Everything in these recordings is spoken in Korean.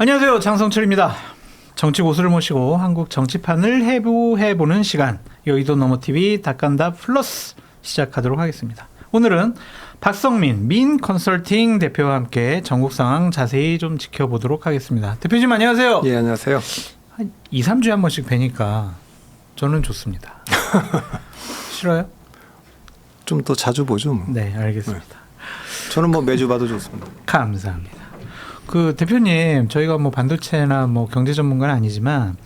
안녕하세요. 장성철입니다. 정치 고수를 모시고 한국 정치판을 해부해보는 시간, 여의도 너머TV 닷간다 플러스 시작하도록 하겠습니다. 오늘은 박성민 민 컨설팅 대표와 함께 전국 상황 자세히 좀 지켜보도록 하겠습니다. 대표님 안녕하세요. 예, 안녕하세요. 한 2, 3주에 한 번씩 뵈니까 저는 좋습니다. 싫어요? 좀 더 자주 보죠. 뭐. 네, 알겠습니다. 저는 뭐 매주 봐도 좋습니다. 감사합니다. 그 대표님, 저희가 뭐 반도체나 뭐 경제 전문가는 아니지만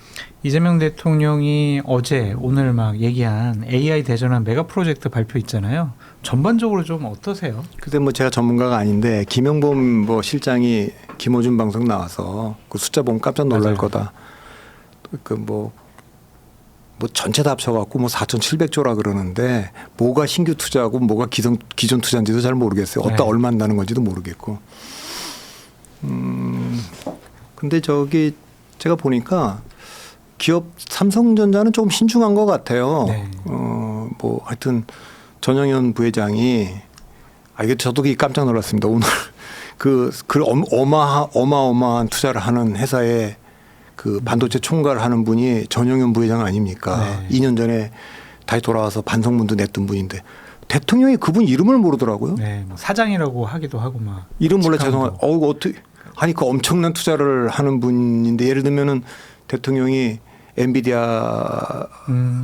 이재명 대통령이 어제 오늘 막 얘기한 AI 대전환 메가 프로젝트 발표 있잖아요. 전반적으로 좀 어떠세요? 그때 뭐 제가 전문가가 아닌데 김영범 뭐 실장이 김어준 방송 나와서 그 숫자 보면 깜짝 놀랄 맞아요. 거다. 그 뭐 전체 다 합쳐갖고 뭐 4,700조라 그러는데 뭐가 신규 투자하고 뭐가 기존 투자인지도 잘 모르겠어요. 어디다 네. 얼마 한다는 건지도 모르겠고. 근데 저기 제가 보니까 기업 삼성전자는 조금 신중한 것 같아요. 네. 뭐 하여튼 전영현 부회장이 이게 저도 깜짝 놀랐습니다. 오늘 그 어마어마한 투자를 하는 회사에 그 반도체 총괄을 하는 분이 전영현 부회장 아닙니까? 네. 2년 전에 다시 돌아와서 반성문도 냈던 분인데 대통령이 그분 이름을 모르더라고요. 네, 뭐 사장이라고 하기도 하고 막. 이름 몰라 직함도. 죄송해요. 어떻게 아니 그 엄청난 투자를 하는 분인데 예를 들면은 대통령이 엔비디아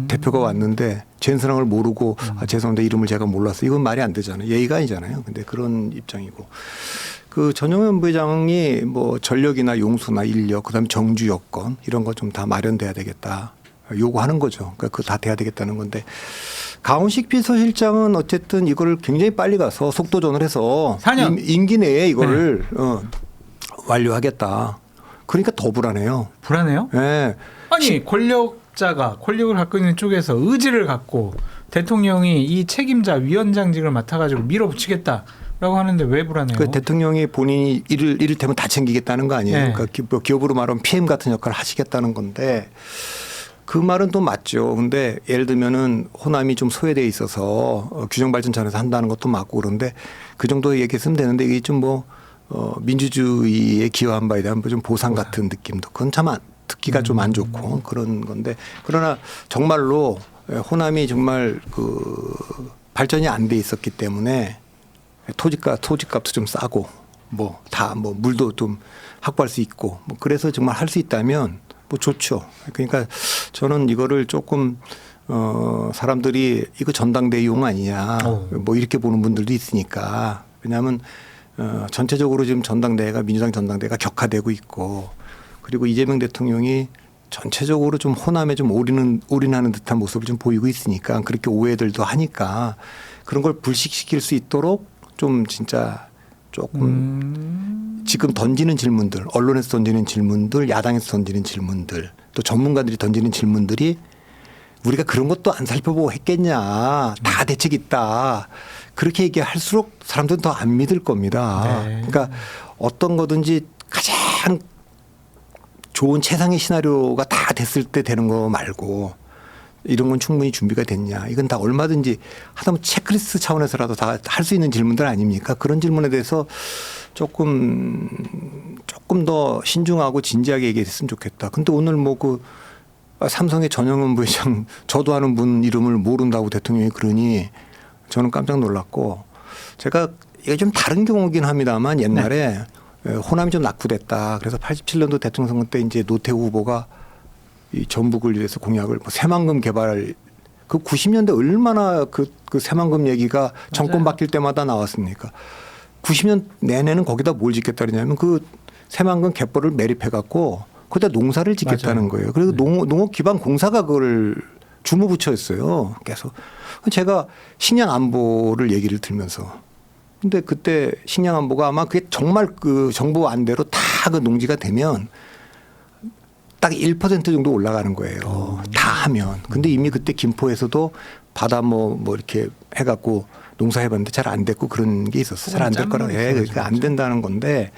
대표가 왔는데 젠스랑을 모르고 죄송합니다 이름을 제가 몰라서 이건 말이 안 되잖아요. 예의가 아니잖아요. 근데 그런 입장이고 그 전영현 부회장이 뭐 전력이나 용수나 인력 그다음에 정주 여건 이런 거 좀 다 마련돼야 되겠다 요구하는 거죠. 그러니까 그거 다 돼야 되겠다는 건데 강훈식 비서실장은 어쨌든 이거를 굉장히 빨리 가서 속도전을 해서 4년. 임기 내에 이거를 완료하겠다. 그러니까 더 불안해요. 불안해요? 네. 아니 권력자가 권력을 갖고 있는 쪽에서 의지를 갖고 대통령이 이 책임자 위원장직을 맡아가지고 밀어붙이겠다라고 하는데 왜 불안해요? 그 대통령이 본인이 이를테면 다 챙기겠다는 거 아니에요. 네. 그러니까 기업으로 말하면 PM 같은 역할을 하시겠다는 건데 그 말은 또 맞죠. 근데 예를 들면은 호남이 좀 소외돼 있어서 규정 발전차원에서 한다는 것도 맞고 그런데 그 정도 얘기했으면 되는데 이게 좀 뭐 민주주의에 기여한 바에 대한 좀 보상 같은 느낌도 그건 참 듣기가 좀 안 좋고 그런 건데 그러나 정말로 호남이 정말 그 발전이 안 돼 있었기 때문에 토지값도 좀 싸고 뭐 다 뭐 물도 좀 확보할 수 있고 뭐 그래서 정말 할 수 있다면 뭐 좋죠. 그러니까 저는 이거를 조금 사람들이 이거 전당대회용 아니냐 뭐 이렇게 보는 분들도 있으니까 왜냐하면 전체적으로 지금 전당대회가 민주당 전당대회가 격화되고 있고 그리고 이재명 대통령이 전체적으로 좀 호남에 좀 올인하는 듯한 모습을 좀 보이고 있으니까 그렇게 오해들도 하니까 그런 걸 불식시킬 수 있도록 좀 진짜 조금 지금 던지는 질문들 언론에서 던지는 질문들 야당에서 던지는 질문들 또 전문가들이 던지는 질문들이 우리가 그런 것도 안 살펴보고 했겠냐 다 대책 있다 그렇게 얘기할수록 사람들은 더 안 믿을 겁니다. 네. 그러니까 어떤 거든지 가장 좋은 최상의 시나리오가 다 됐을 때 되는 거 말고 이런 건 충분히 준비가 됐냐. 이건 다 얼마든지 하다못해 체크리스트 차원에서라도 다 할 수 있는 질문들 아닙니까? 그런 질문에 대해서 조금 더 신중하고 진지하게 얘기했으면 좋겠다. 근데 오늘 뭐 그 삼성의 전영현 부회장 저도 아는 분 이름을 모른다고 대통령이 그러니 저는 깜짝 놀랐고 제가 이게 좀 다른 경우긴 합니다만 옛날에 호남이 좀 낙후됐다. 그래서 87년도 대통령 선거 때 이제 노태우 후보가 이 전북을 위해서 공약을 뭐 새만금 개발 그 90년대 얼마나 그 새만금 얘기가 정권 바뀔 때마다 나왔습니까? 90년 내내는 거기다 뭘 짓겠다 그러냐면 그 새만금 갯벌을 매립해 갖고 거기다 농사를 짓겠다는 맞아요. 거예요. 그래서 농업 기반 공사가 그걸 주무부처였어요. 계속 제가 식량 안보를 얘기를 들면서 근데 그때 식량 안보가 아마 그게 정말 그 정부 안대로 다 그 농지가 되면 딱 1% 정도 올라가는 거예요. 다 하면. 근데 이미 그때 김포에서도 바다 뭐 이렇게 해갖고 농사해봤는데 잘 안 됐고 그런 게 있었어요. 잘 안 될 거라. 예, 그러니까 안 된다는 건데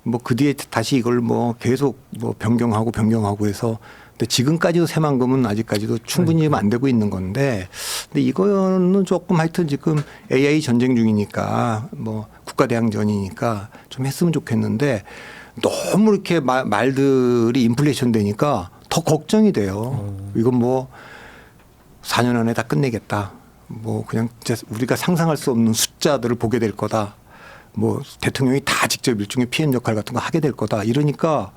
뭐 그 뒤에 다시 이걸 뭐 계속 뭐 변경하고 해서 근데 지금까지도 새만금은 아직까지도 충분히 안 되고 있는 건데 근데 이거는 조금 하여튼 지금 AI 전쟁 중이니까 뭐 국가대항전이니까 좀 했으면 좋겠는데 너무 이렇게 말들이 인플레이션 되니까 더 걱정이 돼요. 이건 뭐 4년 안에 다 끝내겠다. 뭐 그냥 진짜 우리가 상상할 수 없는 숫자들을 보게 될 거다. 뭐 대통령이 다 직접 일종의 PM 역할 같은 거 하게 될 거다. 이러니까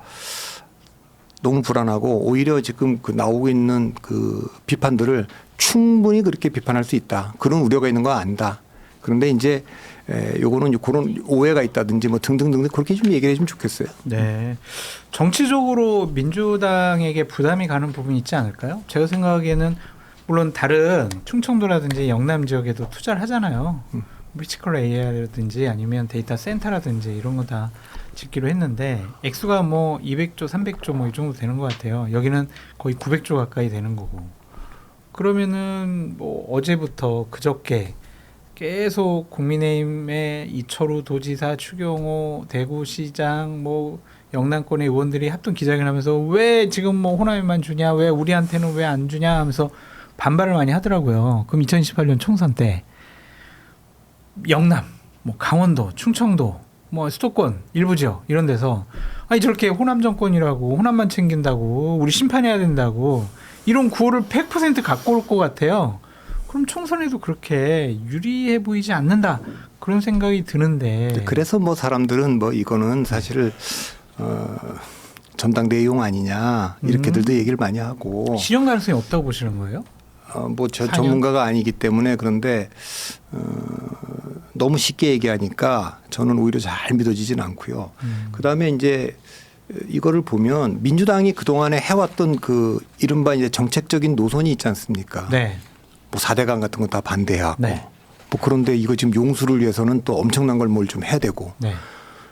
너무 불안하고 오히려 지금 그 나오고 있는 그 비판들을 충분히 그렇게 비판할 수 있다. 그런 우려가 있는 거 안다. 그런데 이제 요거는 그런 오해가 있다든지 뭐 등등등 그렇게 좀 얘기를 해주면 좋겠어요. 네. 정치적으로 민주당에게 부담이 가는 부분이 있지 않을까요? 제가 생각하기에는 물론 다른 충청도라든지 영남 지역에도 투자를 하잖아요. 피지컬 AI라든지 아니면 데이터 센터라든지 이런 거 다 짓기로 했는데 액수가 뭐 200조, 300조 뭐 이 정도 되는 것 같아요. 여기는 거의 900조 가까이 되는 거고. 그러면은 뭐 어제부터 그저께 계속 국민의힘의 이철우 도지사, 추경호 대구시장, 뭐 영남권의 의원들이 합동 기자회견하면서 왜 지금 뭐 호남에만 주냐, 왜 우리한테는 왜 안 주냐 하면서 반발을 많이 하더라고요. 그럼 2018년 총선 때 영남, 뭐 강원도, 충청도, 뭐 수도권 일부 지역 이런 데서 아니 저렇게 호남 정권이라고 호남만 챙긴다고 우리 심판해야 된다고 이런 구호를 100% 갖고 올 것 같아요. 그럼 총선에도 그렇게 유리해 보이지 않는다 그런 생각이 드는데 그래서 뭐 사람들은 뭐 이거는 사실 전당대회용 아니냐 이렇게들도 얘기를 많이 하고 실현 가능성이 없다고 보시는 거예요? 뭐 저 전문가가 아니기 때문에 그런데 너무 쉽게 얘기하니까 저는 오히려 잘 믿어지진 않고요. 그다음에 이제 이거를 보면 민주당이 그동안에 해왔던 그 이른바 이제 정책적인 노선이 있지 않습니까? 네. 뭐 4대강 같은 거 다 반대하고 네. 뭐 그런데 이거 지금 용수를 위해서는 또 엄청난 걸 뭘 좀 해야 되고 네.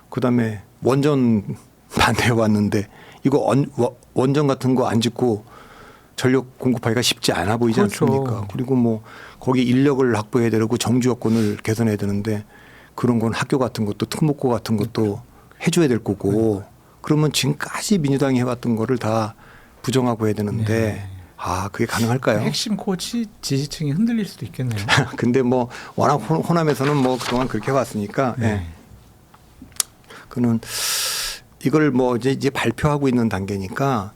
그다음에 원전 반대해 왔는데 이거 원전 같은 거 안 짓고 전력 공급하기가 쉽지 않아 보이지 그렇죠. 않습니까? 그리고 뭐 거기 인력을 확보해야 되고 정주 여건을 개선해야 되는데 그런 건 학교 같은 것도 특목고 같은 것도 해줘야 될 거고 그러면 지금까지 민주당이 해왔던 거를 다 부정하고 해야 되는데 네. 아 그게 가능할까요? 핵심 코치 지지층이 흔들릴 수도 있겠네요. 근데 뭐 워낙 호남에서는 뭐 그동안 그렇게 해왔으니까 네. 예. 그는 이걸 뭐 이제 발표하고 있는 단계니까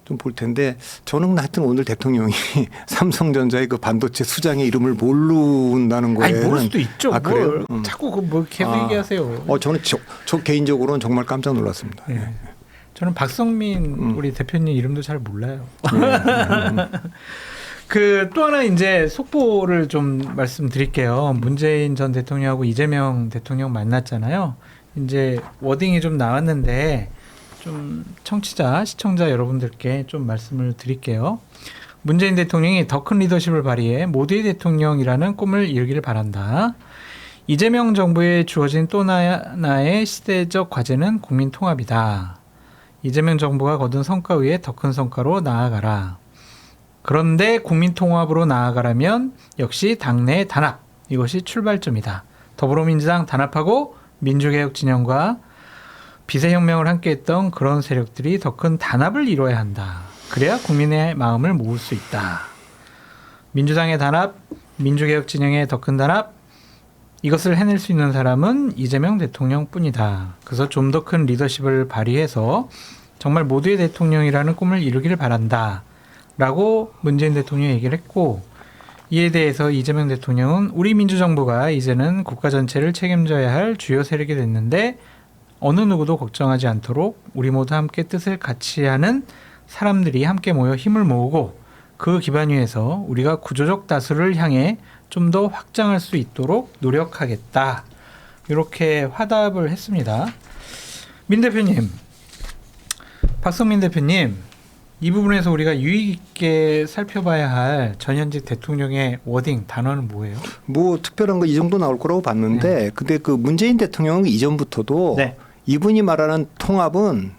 좀 볼 텐데 저는 하여튼 오늘 대통령이 삼성전자의 그 반도체 수장의 이름을 모른다는 거예요. 아니 모를 수도 있죠. 아, 그래요? 자꾸 뭐 계속 얘기하세요. 저는 저 개인적으로는 정말 깜짝 놀랐습니다. 네. 저는 박성민 우리 대표님 이름도 잘 몰라요. 그 또 하나 이제 속보를 좀 말씀드릴게요. 문재인 전 대통령하고 이재명 대통령 만났잖아요. 이제 워딩이 좀 나왔는데 좀 청취자, 시청자 여러분들께 좀 말씀을 드릴게요. 문재인 대통령이 더 큰 리더십을 발휘해 모두의 대통령이라는 꿈을 이루기를 바란다. 이재명 정부에 주어진 또 하나의 시대적 과제는 국민 통합이다. 이재명 정부가 거둔 성과 위에 더 큰 성과로 나아가라. 그런데 국민 통합으로 나아가려면 역시 당내 단합, 이것이 출발점이다. 더불어민주당 단합하고 민주개혁 진영과 비세혁명을 함께했던 그런 세력들이 더 큰 단합을 이뤄야 한다. 그래야 국민의 마음을 모을 수 있다. 민주당의 단합, 민주개혁 진영의 더 큰 단합, 이것을 해낼 수 있는 사람은 이재명 대통령뿐이다. 그래서 좀 더 큰 리더십을 발휘해서 정말 모두의 대통령이라는 꿈을 이루기를 바란다. 라고 문재인 대통령이 얘기를 했고 이에 대해서 이재명 대통령은 우리 민주정부가 이제는 국가 전체를 책임져야 할 주요 세력이 됐는데 어느 누구도 걱정하지 않도록 우리 모두 함께 뜻을 같이 하는 사람들이 함께 모여 힘을 모으고 그 기반 위에서 우리가 구조적 다수를 향해 좀 더 확장할 수 있도록 노력하겠다. 이렇게 화답을 했습니다. 민 대표님, 박성민 대표님, 이 부분에서 우리가 유의 깊게 살펴봐야 할 전현직 대통령의 워딩, 단어는 뭐예요? 뭐 특별한 거 이 정도 나올 거라고 봤는데 네. 근데 그 문재인 대통령은 이전부터도 네. 이분이 말하는 통합은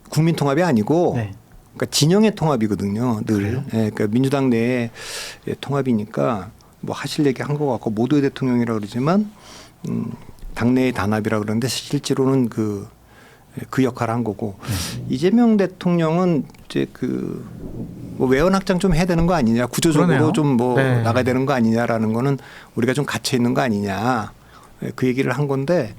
국민 통합이 아니고 네. 그러니까 진영의 통합이거든요. 늘. 그래요? 예, 그러니까 민주당 내의 통합이니까 뭐 하실 얘기 한 것 같고 모두의 대통령이라고 그러지만 당내의 단합이라고 그러는데 실제로는 그 역할을 한 거고 이재명 대통령은 이제 뭐 외연 확장 좀 해야 되는 거 아니냐 구조적으로 그러네요. 좀 뭐 네. 나가야 되는 거 아니냐라는 거는 우리가 좀 갇혀 있는 거 아니냐 그 얘기를 한 건데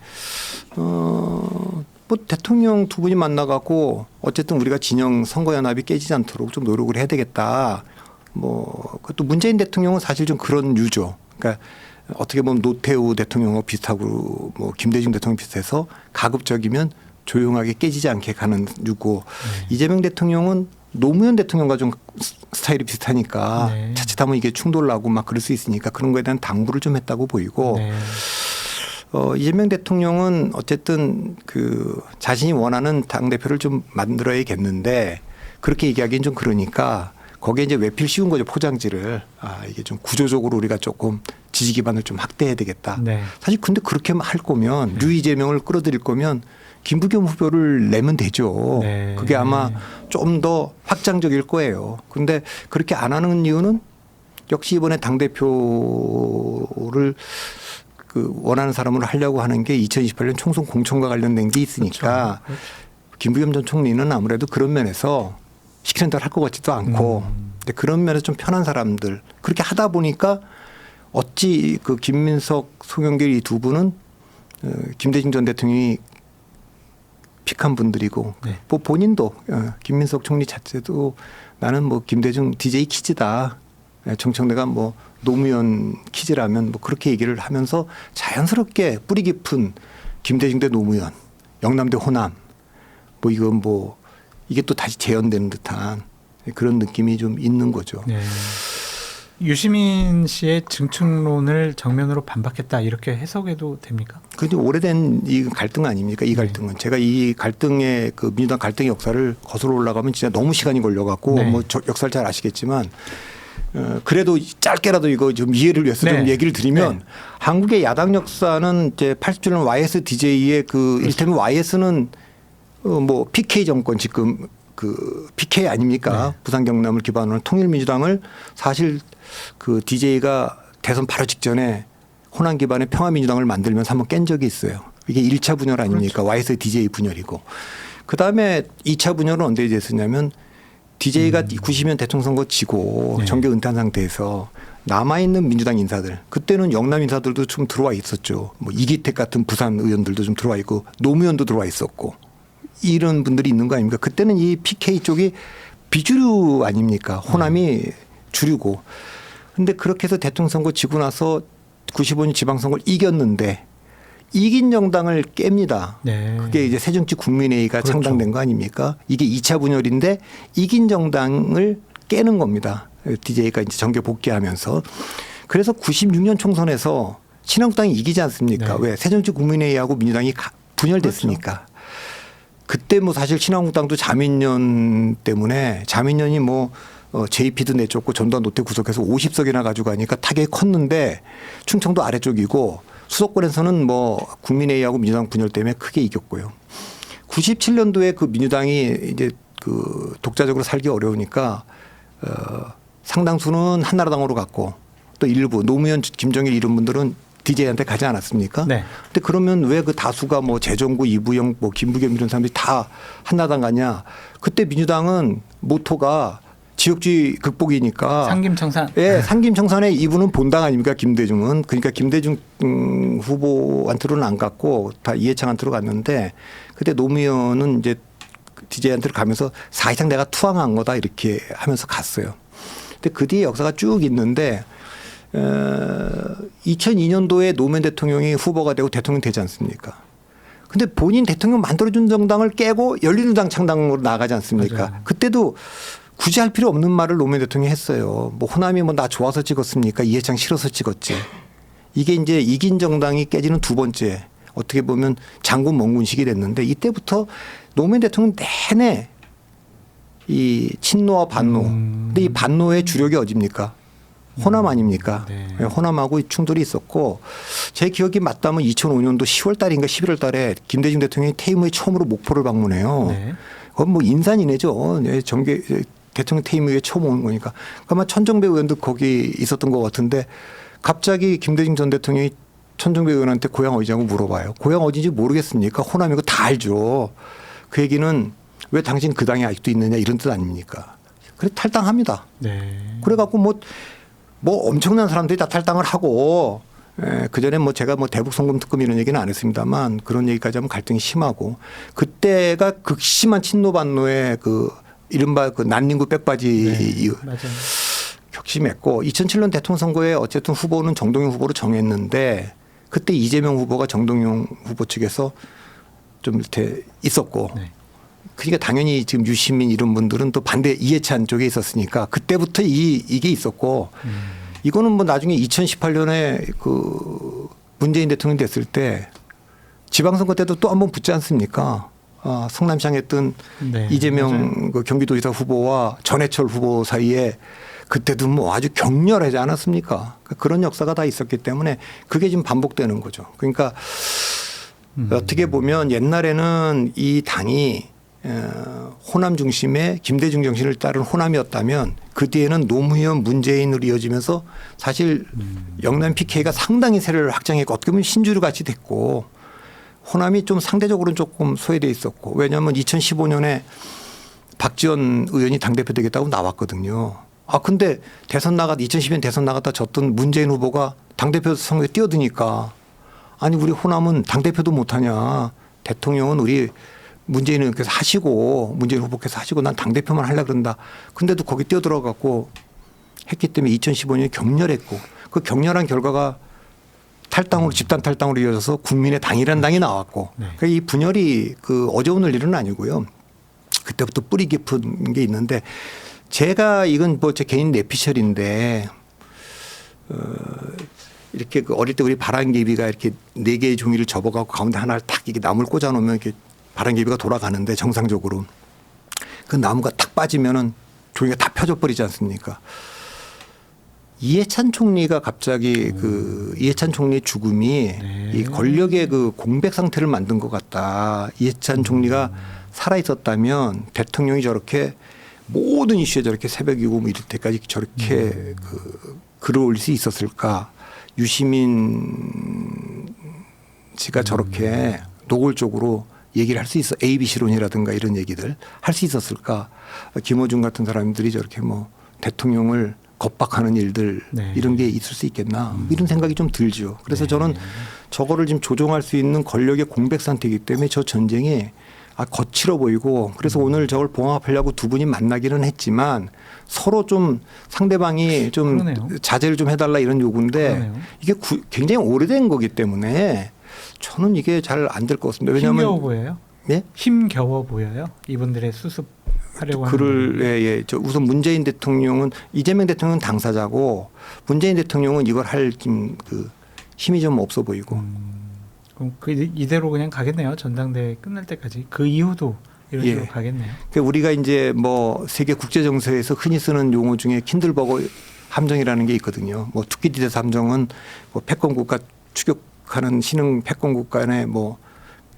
뭐 대통령 두 분이 만나갖고 어쨌든 우리가 진영 선거연합이 깨지지 않도록 좀 노력을 해야 되겠다. 뭐 또 문재인 대통령은 사실 좀 그런 유죠. 그러니까 어떻게 보면 노태우 대통령하고 비슷하고 뭐 김대중 대통령 비슷해서 가급적이면 조용하게 깨지지 않게 가는 유고 이재명 대통령은 노무현 대통령과 좀 스타일이 비슷하니까 네. 자칫하면 이게 충돌나고 막 그럴 수 있으니까 그런 거에 대한 당부를 좀 했다고 보이고 네. 이재명 대통령은 어쨌든 그 자신이 원하는 당대표를 좀 만들어야겠는데 그렇게 얘기하기는 좀 그러니까 거기에 이제 외필 씌운 거죠. 포장지를. 이게 좀 구조적으로 우리가 조금 지지 기반을 좀 확대해야 되겠다. 네. 사실 근데 그렇게 할 거면 류이재명을 끌어들일 거면 김부겸 후보를 내면 되죠. 네. 그게 아마 좀 더 확장적일 거예요. 근데 그렇게 안 하는 이유는 역시 이번에 당대표를 그 원하는 사람으로 하려고 하는 게 2028년 총선 공천과 관련된 게 있으니까 그렇죠. 김부겸 전 총리는 아무래도 그런 면에서 시키는 대로 할 것 같지도 않고 근데 그런 면에서 좀 편한 사람들 그렇게 하다 보니까 어찌 그 김민석, 송영길 이 두 분은 김대중 전 대통령이 픽한 분들이고 네. 뭐 본인도 김민석 총리 자체도 나는 뭐 김대중 DJ 키즈다. 정청래가 뭐 노무현 키즈라면 뭐 그렇게 얘기를 하면서 자연스럽게 뿌리 깊은 김대중 대 노무현, 영남 대 호남 뭐 이건 뭐 이게 또 다시 재현되는 듯한 그런 느낌이 좀 있는 거죠. 네. 유시민 씨의 증축론을 정면으로 반박했다 이렇게 해석해도 됩니까? 그게 오래된 이 갈등 아닙니까? 이 갈등은 제가 이 갈등의 그 민주당 갈등의 역사를 거슬러 올라가면 진짜 너무 시간이 걸려갖고 네. 뭐 역사를 잘 아시겠지만 그래도 짧게라도 이거 좀 이해를 위해서 좀 네. 얘기를 드리면 네. 한국의 야당 역사는 이제 80주년 YSDJ의 그 이를테면 YS는 뭐 PK 정권 지금 그 PK 아닙니까? 네. 부산 경남을 기반으로 한 통일민주당을 사실 그 DJ가 대선 바로 직전에 호남 기반의 평화민주당을 만들면서 한번 깬 적이 있어요. 이게 1차 분열 아닙니까? 그렇죠. YS DJ 분열이고. 그다음에 2차 분열은 언제 됐었냐면 DJ가 90년 대통령 선거 지고 네. 정계 은퇴한 상태에서 남아있는 민주당 인사들 그때는 영남 인사들도 좀 들어와 있었죠. 뭐 이기택 같은 부산 의원들도 좀 들어와 있고 노무현도 들어와 있었고 이런 분들이 있는 거 아닙니까? 그때는 이 PK 쪽이 비주류 아닙니까? 호남이 주류고. 근데 그렇게 해서 대통령 선거 지고 나서 95년 지방선거를 이겼는데 이긴 정당을 깹니다. 네. 그게 이제 새정치국민회의가 그렇죠. 창당된 거 아닙니까? 이게 2차 분열인데 이긴 정당을 깨는 겁니다. DJ가 이제 정계 복귀하면서. 그래서 96년 총선에서 신한국당이 이기지 않습니까? 네. 왜? 새정치국민회의하고 민주당이 분열됐으니까. 그렇죠. 그때 뭐 사실 신한국당도 자민련 때문에 자민련이 뭐 JP도 내쫓고 전두환 노태 구속해서 50석이나 가지고 가니까 타격이 컸는데 충청도 아래쪽이고 수도권에서는 뭐 국민회의하고 민주당 분열 때문에 크게 이겼고요. 97년도에 그 민주당이 이제 그 독자적으로 살기 어려우니까 상당수는 한나라당으로 갔고 또 일부 노무현, 김정일 이런 분들은 DJ한테 가지 않았습니까? 네. 근데 그러면 왜 그 다수가 뭐 재정구, 이부영, 뭐 김부겸 이런 사람들이 다 한나라당 가냐? 그때 민주당은 모토가 지역주의 극복이니까. 상김청산. 예, 상김청산의 이분은 본당 아닙니까? 김대중은. 그러니까 김대중 후보한테로는 안 갔고 다 이해창한테로 갔는데 그때 노무현은 이제 DJ한테로 가면서 사실상 내가 투항한 거다 이렇게 하면서 갔어요. 근데 그 뒤에 역사가 쭉 있는데 2002년도에 노무현 대통령이 후보가 되고 대통령 되지 않습니까? 근데 본인 대통령 만들어준 정당을 깨고 열린우당 창당으로 나가지 않습니까? 맞아요. 그때도 굳이 할 필요 없는 말을 노무현 대통령이 했어요. 뭐 호남이 뭐 나 좋아서 찍었습니까? 이해창 싫어서 찍었지. 이게 이제 이긴 정당이 깨지는 두 번째 어떻게 보면 장군 멍군식이 됐는데 이때부터 노무현 대통령 내내 이 친노와 반노. 근데 이 반노의 주력이 어디입니까? 호남 아닙니까? 네. 호남하고 충돌이 있었고 제 기억이 맞다면 2005년도 10월 달인가 11월 달에 김대중 대통령이 퇴임 후에 처음으로 목포를 방문해요. 네. 그건 뭐 인산인해죠. 정계 대통령 퇴임 후에 처음 오는 거니까. 아마 천정배 의원도 거기 있었던 것 같은데 갑자기 김대중 전 대통령이 천정배 의원한테 고향 어디냐고 물어봐요. 고향 어딘지 모르겠습니까? 호남이고 다 알죠. 그 얘기는 왜 당신 그 당에 아직도 있느냐 이런 뜻 아닙니까? 그래 탈당합니다. 네. 그래갖고 뭐 엄청난 사람들이 다 탈당을 하고 그 전에 뭐 제가 뭐 대북 송금 특검 이런 얘기는 안 했습니다만 그런 얘기까지 하면 갈등이 심하고 그때가 극심한 친노 반노의 그 이른바 그 난닝구 백바지 맞아요. 격심했고 2007년 대통령 선거에 어쨌든 후보는 정동영 후보로 정했는데 그때 이재명 후보가 정동영 후보 측에서 좀 이렇게 있었고 네. 그러니까 당연히 지금 유시민 이런 분들은 또 반대 이해찬 쪽에 있었으니까 그때부터 이게 있었고 이거는 뭐 나중에 2018년에 그 문재인 대통령 됐을 때 지방선거 때도 또 한 번 붙지 않습니까? 성남시장 했던 네, 이재명 그 경기도지사 후보와 전해철 후보 사이에 그때도 뭐 아주 격렬하지 않았습니까? 그런 역사가 다 있었기 때문에 그게 지금 반복되는 거죠. 그러니까 어떻게 보면 옛날에는 이 당이 호남 중심의 김대중 정신을 따른 호남이었다면 그 뒤에는 노무현 문재인으로 이어지면서 사실 영남 PK가 상당히 세력을 확장했고 어떻게 보면 신주류 같이 됐고 호남이 좀 상대적으로는 조금 소외돼 있었고 왜냐하면 2015년에 박지원 의원이 당대표 되겠다고 나왔거든요. 근데 2012년 대선 나갔다 졌던 문재인 후보가 당대표 선거에 뛰어드니까 아니 우리 호남은 당대표도 못하냐. 대통령은 우리 문재인 의원께서 하시고 문재인 후보께서 하시고 난 당대표만 하려고 그런다. 근데도 거기 뛰어들어갔고 했기 때문에 2015년에 격렬했고 그 격렬한 결과가 탈당으로 집단 탈당으로 이어져서 국민의 당이라는 당이 나왔고 그러니까 이 분열이 그 어제 오늘 일은 아니고요. 그때부터 뿌리 깊은 게 있는데 제가 이건 뭐 제 개인 내피셜인데 이렇게 그 어릴 때 우리 바람개비가 이렇게 4개의 종이를 접어갖고 가운데 하나를 탁 이렇게 나무를 꽂아놓으면 이렇게 바람개비가 돌아가는데 정상적으로 그 나무가 탁 빠지면은 종이가 다 펴져 버리지 않습니까? 이해찬 총리가 갑자기 그 이해찬 총리의 죽음이 이 권력의 그 공백 상태를 만든 것 같다. 이해찬 총리가 살아 있었다면 대통령이 저렇게 모든 이슈에 저렇게 새벽이고 뭐 이럴 때까지 저렇게 그 글을 올릴 수 있었을까? 유시민 씨가 저렇게 노골적으로 얘기를 할 수 있어 ABC론이라든가 이런 얘기들 할 수 있었을까? 김어준 같은 사람들이 저렇게 뭐 대통령을 겁박하는 일들 이런 게 있을 수 있겠나 이런 생각이 좀 들죠. 그래서 저는 저거를 지금 조종할 수 있는 권력의 공백 상태이기 때문에 저 전쟁이 거칠어 보이고 그래서 오늘 저걸 봉합하려고 두 분이 만나기는 했지만 서로 좀 상대방이 좀 그러네요. 자제를 좀 해달라 이런 요구인데 그러네요. 이게 굉장히 오래된 거기 때문에 저는 이게 잘 안 될 것 같습니다. 왜냐하면 힘겨워 보여요? 네? 힘겨워 보여요? 이분들의 수습하려고 하는 글을 저 우선 문재인 대통령은 이재명 대통령은 당사자고 문재인 대통령은 이걸 할 그 힘이 좀 없어 보이고 그럼 이대로 그냥 가겠네요. 전당대회 끝날 때까지. 그 이후도 이런 식으로 가겠네요. 그러니까 우리가 이제 뭐 세계 국제 정세에서 흔히 쓰는 용어 중에 킨들버거 함정이라는 게 있거든요. 뭐 투키디데스 함정은 뭐 패권 국가 추격하는 신흥 패권 국가 간의 뭐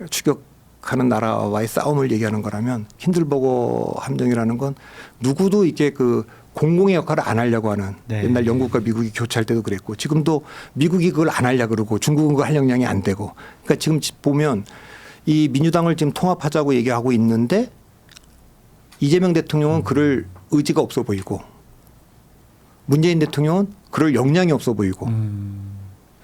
추격하는 나라와의 싸움을 얘기하는 거라면 킨들버거 함정이라는 건 누구도 이게 그 공공의 역할을 안 하려고 하는 옛날 영국과 미국이 교차할 때도 그랬고 지금도 미국이 그걸 안 하려고 그러고 중국은 그걸 할 역량이 안 되고 그러니까 지금 보면 이 민주당을 지금 통합하자고 얘기하고 있는데 이재명 대통령은 그럴 의지가 없어 보이고 문재인 대통령은 그럴 역량이 없어 보이고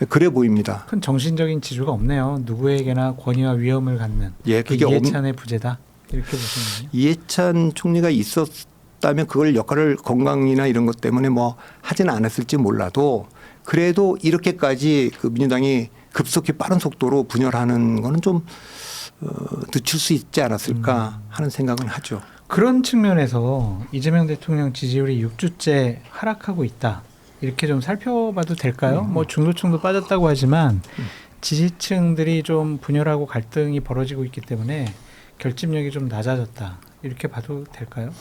그래 보입니다. 큰 정신적인 지주가 없네요. 누구에게나 권위와 위엄을 갖는 그게 이해찬의 부재다. 이렇게 보시면 이해찬 총리가 있었다면 그걸 역할을 건강이나 이런 것 때문에 뭐 하지는 않았을지 몰라도 그래도 이렇게까지 그 민주당이 급속히 빠른 속도로 분열하는 거는 좀 늦출 수 있지 않았을까 하는 생각은 하죠. 그런 측면에서 이재명 대통령 지지율이 6주째 하락하고 있다. 이렇게 좀 살펴봐도 될까요? 뭐 중도층도 빠졌다고 하지만 지지층들이 좀 분열하고 갈등이 벌어지고 있기 때문에 결집력이 좀 낮아졌다. 이렇게 봐도 될까요?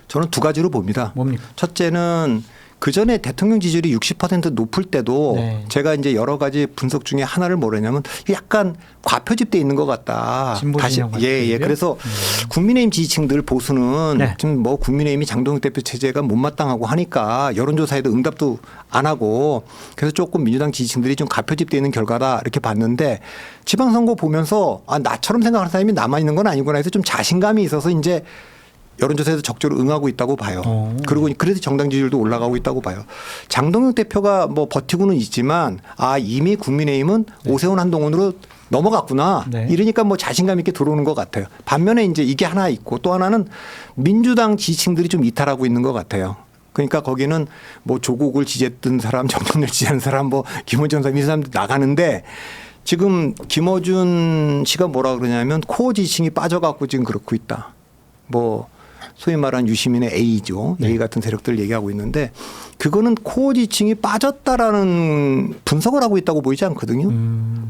저는 두 가지로 봅니다. 뭡니까? 첫째는 그 전에 대통령 지지율이 60% 높을 때도 제가 이제 여러 가지 분석 중에 하나를 뭐냐면 약간 과표집돼 있는 것 같다. 진보 진영 그래서 국민의힘 지지층들 보수는 지금 뭐 국민의힘이 장동혁 대표 체제가 못마땅하고 하니까 여론조사에도 응답도 안 하고 그래서 조금 민주당 지지층들이 좀 과표집돼 있는 결과다 이렇게 봤는데 지방선거 보면서 나처럼 생각하는 사람이 남아 있는 건 아니구나 해서 좀 자신감이 있어서 이제 여론조사에서 적절히 응하고 있다고 봐요. 그리고 그래서 정당 지지율도 올라가고 있다고 봐요. 장동영 대표가 뭐 버티고는 있지만 이미 국민의힘은 오세훈 한동훈으로 넘어갔구나. 네. 이러니까 뭐 자신감 있게 들어오는 것 같아요. 반면에 이제 이게 하나 있고 또 하나는 민주당 지지층들이 좀 이탈하고 있는 것 같아요. 그러니까 거기는 뭐 조국을 지지했던 사람, 정청래 지지하는 사람, 뭐 김어준 사람 이 사람들 나가는데 지금 김어준 씨가 뭐라 그러냐면 코어 지지층이 빠져갖고 지금 그렇고 있다. 뭐 소위 말하는 유시민의 A죠. 네. A 같은 세력들을 얘기하고 있는데 그거는 코어 지지층이 빠졌다라는 분석을 하고 있다고 보이지 않거든요.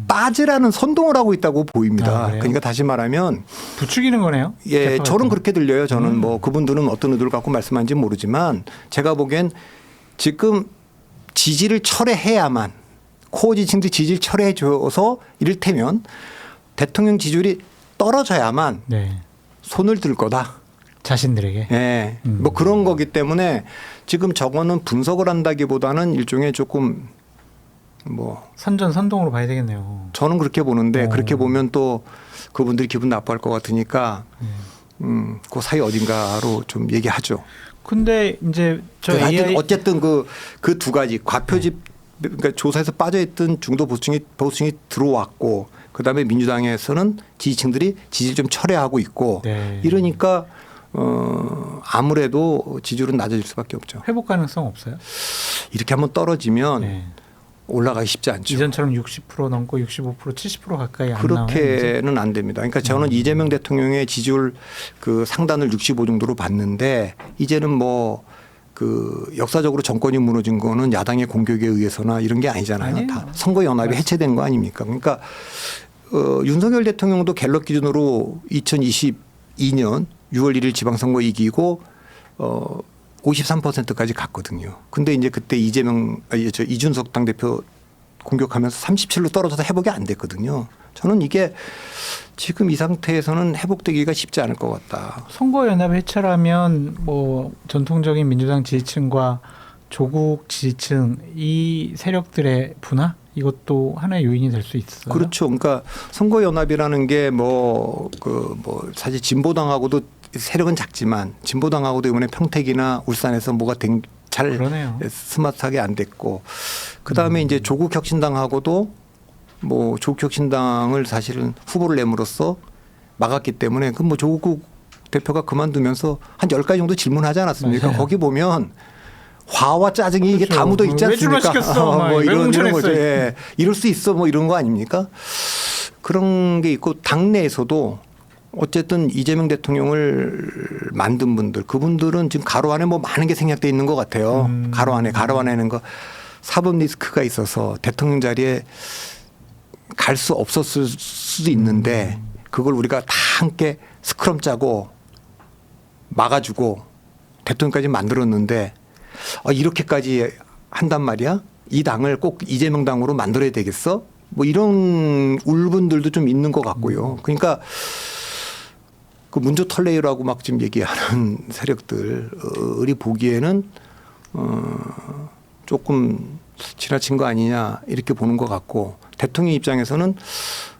빠지라는 선동을 하고 있다고 보입니다. 그래요? 그러니까 다시 말하면 부추기는 거네요. 예, 저는 거. 그렇게 들려요. 저는 뭐 그분들은 어떤 의도를 갖고 말씀하는지 모르지만 제가 보기엔 지금 지지를 철회해야만 코어 지지층들이 지지를 철회해 줘서 이를테면 대통령 지지율이 떨어져야만 네. 손을 들 거다. 자신들에게. 예. 뭐 그런 거기 때문에 지금 저거는 분석을 한다기보다는 일종의 조금 뭐 선전선동으로 봐야 되겠네요. 저는 그렇게 보는데 그렇게 보면 또 그분들이 기분 나빠할 것 같으니까 그 사이 어딘가로 좀 얘기하죠. 근데 이제 저 하여튼 AI 어쨌든 그 두 가지 과표집 그러니까 조사에서 빠져있던 중도 보수층이 들어왔고 그다음에 민주당에서는 지지층들이 지지를 좀 철회하고 있고 네. 이러니까 아무래도 지지율은 낮아질 수밖에 없죠. 회복 가능성 없어요? 이렇게 한번 떨어지면 네. 올라가기 쉽지 않죠. 이전처럼 60% 넘고 65% 70% 가까이 안 나와요. 그렇게는 안 됩니다. 그러니까 저는 이재명 대통령의 지지율 그 상단을 65 정도로 봤는데 이제는 뭐 그 역사적으로 정권이 무너진 거는 야당의 공격에 의해서나 이런 게 아니잖아요. 아니에요. 다 선거 연합이 해체된 거 아닙니까? 그러니까 윤석열 대통령도 갤럽 기준으로 2022년 6월 1일 지방선거 이기고 53%까지 갔거든요. 근데 이제 그때 이준석 당대표 공격하면서 37로 떨어져서 회복이 안 됐거든요. 저는 이게 지금 이 상태에서는 회복되기가 쉽지 않을 것 같다. 선거연합 해체라면 뭐 전통적인 민주당 지지층과 조국 지지층 이 세력들의 분화 이것도 하나의 요인이 될 수 있어요. 그렇죠. 그러니까 선거연합이라는 게 사실 진보당하고도 세력은 작지만 진보당하고도 이번에 평택이나 울산에서 뭐가 잘 그러네요. 스마트하게 안 됐고 그다음에 이제 조국혁신당하고도 뭐 조국혁신당을 사실은 후보를 내므로써 막았기 때문에 그 뭐 조국 대표가 그만두면서 한 10가지 정도 질문하지 않았습니까? 맞아요. 거기 보면 화와 짜증이 이게 그렇죠. 다 묻어 있지 왜 않습니까? 출마시켰어? 뭐 왜 이런 공천했어? 거죠. 예. 이럴 수 있어 뭐 이런 거 아닙니까? 그런 게 있고 당내에서도 어쨌든 이재명 대통령을 만든 분들 그분들은 지금 가로 안에 뭐 많은 게 생략돼 있는 것 같아요. 가로 안에는 거 사법 리스크가 있어서 대통령 자리에 갈 수 없었을 수도 있는데 그걸 우리가 다 함께 스크럼 짜고 막아주고 대통령까지 만들었는데 이렇게까지 한단 말이야? 이 당을 꼭 이재명 당으로 만들어야 되겠어? 뭐 이런 울분들도 좀 있는 것 같고요. 그러니까 그 문조 털레이라고 막 지금 얘기하는 세력들이 보기에는 조금 지나친 거 아니냐 이렇게 보는 것 같고 대통령 입장에서는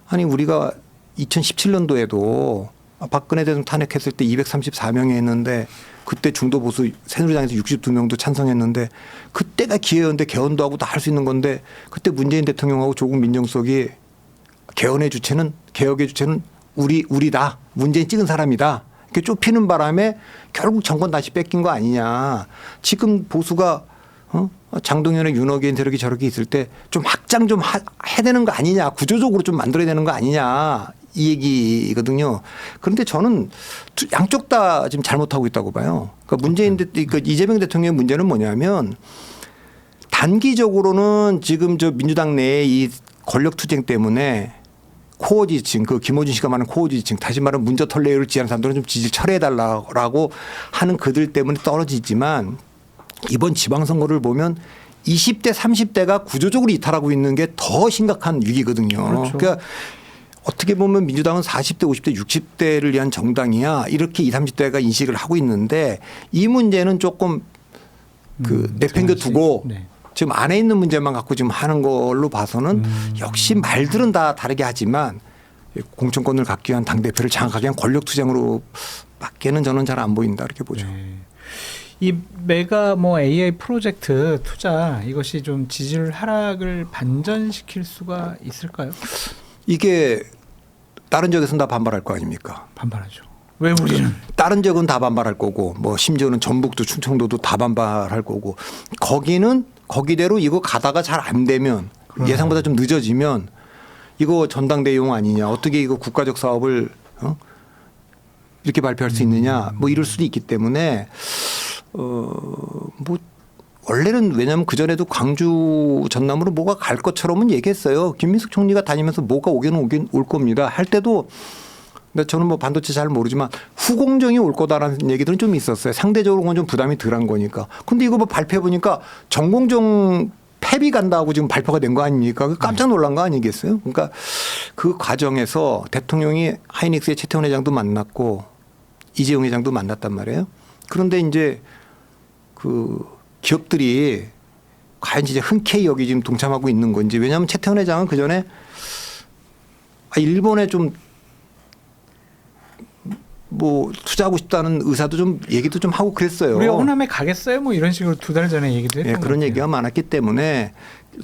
아니 우리가 2017년도에도 박근혜 대통령 탄핵했을 때 234명이 했는데 그때 중도 보수 새누리당에서 62명도 찬성했는데 그때가 기회였는데 개헌도 하고 다 할 수 있는 건데 그때 문재인 대통령하고 조국 민정수석이 개헌의 주체는 개혁의 주체는 우리다. 문재인 찍은 사람이다. 이렇게 좁히는 바람에 결국 정권 다시 뺏긴 거 아니냐. 지금 보수가 장동연의 윤호기인 세력이 저렇게 있을 때 좀 확장 좀 해야 되는 거 아니냐. 구조적으로 좀 만들어야 되는 거 아니냐. 이 얘기거든요. 그런데 저는 양쪽 다 지금 잘못하고 있다고 봐요. 그러니까 이재명 대통령의 문제는 뭐냐면 단기적으로는 지금 저 민주당 내에 이 권력 투쟁 때문에 코어 지지층, 그 김어준 씨가 말하는 코어 지지층, 다시 말하면 문저 털레이를 지지하는 사람들은 좀 지지를 철회해달라고 하는 그들 때문에 떨어지지만 이번 지방선거를 보면 20대, 30대가 구조적으로 이탈하고 있는 게 더 심각한 위기거든요. 그렇죠. 그러니까 어떻게 보면 민주당은 40대, 50대, 60대를 위한 정당이야. 이렇게 20, 30대가 인식을 하고 있는데 이 문제는 조금 내팽겨 두고 네. 지금 안에 있는 문제만 갖고 지금 하는 걸로 봐서는 역시 말들은 다 다르게 하지만 공천권을 갖기 위한 당대표를 장악하기 위한 권력투쟁으로 밖에는 저는 잘 안 보인다 이렇게 보죠. 네. 이 메가 뭐 AI 프로젝트 투자 이것이 좀 지지율 하락을 반전시킬 수가 있을까요? 이게 다른 지역에서는 다 반발할 거 아닙니까? 반발하죠. 왜 우리는? 다른 지역은 다 반발할 거고 뭐 심지어는 전북도 충청도도 다 반발할 거고 거기는 거기대로 이거 가다가 잘 안 되면 예상보다 좀 늦어지면 이거 전당대회용 아니냐 어떻게 이거 국가적 사업을 이렇게 발표할 수 있느냐 뭐 이럴 수도 있기 때문에 뭐 원래는 왜냐하면 그 전에도 광주 전남으로 뭐가 갈 것처럼은 얘기했어요. 김민석 총리가 다니면서 뭐가 오긴 올 겁니다. 할 때도 근데 저는 뭐 반도체 잘 모르지만 후공정이 올 거다라는 얘기들은 좀 있었어요. 상대적으로 그건 좀 부담이 덜한 거니까. 근데 이거 뭐 발표해 보니까 전공정 폐비 간다고 지금 발표가 된 거 아닙니까? 깜짝 놀란 거 아니겠어요? 그러니까 그 과정에서 대통령이 하이닉스의 최태원 회장도 만났고 이재용 회장도 만났단 말이에요. 그런데 이제 그 기업들이 과연 진짜 흔쾌히 여기 지금 동참하고 있는 건지. 왜냐하면 최태원 회장은 그 전에 일본에 좀 뭐 투자하고 싶다는 의사도 좀 얘기도 좀 하고 그랬어요. 우리가 호남에 가겠어요? 뭐 이런 식으로 2달 전에 얘기도 했던 것 그런 같아요. 얘기가 많았기 때문에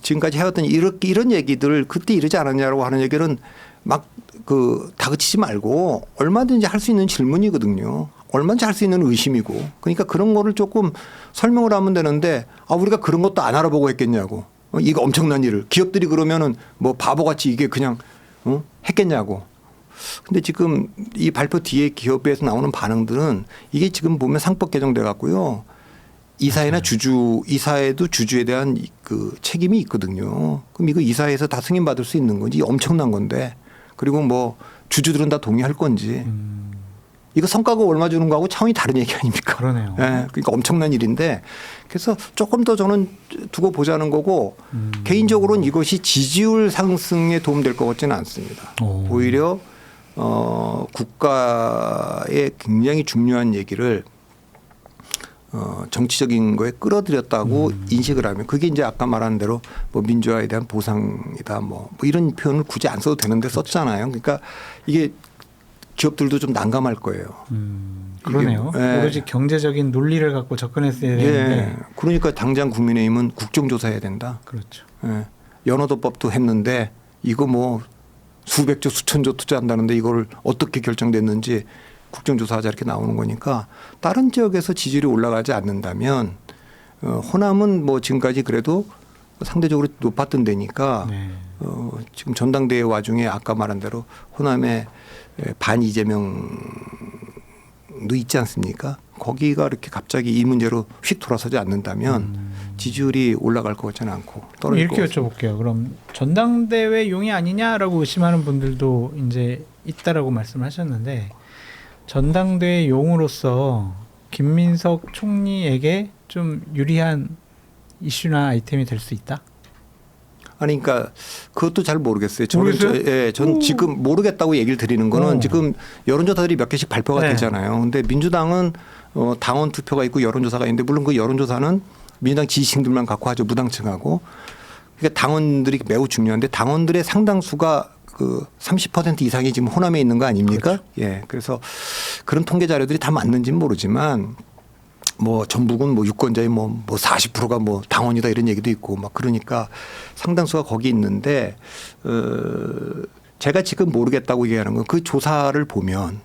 지금까지 해왔던 이런 얘기들을 그때 이러지 않았냐라고 하는 얘기는 막 그 다그치지 말고 얼마든지 할 수 있는 질문이거든요. 얼마든지 할 수 있는 의심이고. 그러니까 그런 거를 조금 설명을 하면 되는데 우리가 그런 것도 안 알아보고 했겠냐고. 이거 엄청난 일을. 기업들이 그러면은 뭐 바보같이 이게 그냥 했겠냐고. 근데 지금 이 발표 뒤에 기업에서 나오는 반응들은 이게 지금 보면 상법 개정돼 갖고요. 이사회나 이사회도 주주에 대한 그 책임이 있거든요. 그럼 이거 이사회에서 다 승인받을 수 있는 건지 엄청난 건데 그리고 뭐 주주들은 다 동의할 건지 이거 성과가 얼마 주는 거하고 차원이 다른 얘기 아닙니까? 그러네요. 그러니까 엄청난 일인데 그래서 조금 더 저는 두고 보자는 거고 개인적으로는 이것이 지지율 상승에 도움될 것 같지는 않습니다. 오히려 국가의 굉장히 중요한 얘기를 정치적인 거에 끌어들였다고 인식을 하면 그게 이제 아까 말한 대로 뭐 민주화에 대한 보상이다 뭐 이런 표현을 굳이 안 써도 되는데 썼잖아요. 그러니까 이게 기업들도 좀 난감할 거예요. 그러네요. 오로지 경제적인 논리를 갖고 접근했어야 되는데. 그러니까 당장 국민의힘은 국정조사해야 된다. 그렇죠. 연어도법도 했는데 이거 뭐 수백조 수천조 투자한다는데 이걸 어떻게 결정됐는지 국정조사하자 이렇게 나오는 거니까 다른 지역에서 지지율이 올라가지 않는다면 호남은 뭐 지금까지 그래도 상대적으로 높았던 데니까 지금 전당대회 와중에 아까 말한 대로 호남에 반 이재명도 있지 않습니까? 거기가 이렇게 갑자기 이 문제로 휙 돌아서지 않는다면 지지율이 올라갈 것 같지는 않고 떨어질 것 이렇게 같습니다. 여쭤볼게요. 그럼 전당대회 용이 아니냐라고 의심하는 분들도 이제 있다라고 말씀하셨는데 전당대회 용으로서 김민석 총리에게 좀 유리한 이슈나 아이템이 될 수 있다? 아니 그러니까 그것도 잘 모르겠어요. 저는 모르겠어요? 전 지금 모르겠다고 얘기를 드리는 거는 지금 여론조사들이 몇 개씩 발표가 되잖아요. 근데 민주당은 당원 투표가 있고 여론조사가 있는데 물론 그 여론조사는 민주당 지지층들만 갖고 하죠. 무당층하고. 그러니까 당원들이 매우 중요한데 당원들의 상당수가 그 30% 이상이 지금 호남에 있는 거 아닙니까? 그렇죠. 그래서 그런 통계 자료들이 다 맞는지는 모르지만 뭐 전북은 뭐 유권자의 뭐 40%가 뭐 당원이다 이런 얘기도 있고 막 그러니까 상당수가 거기 있는데 제가 지금 모르겠다고 얘기하는 건 그 조사를 보면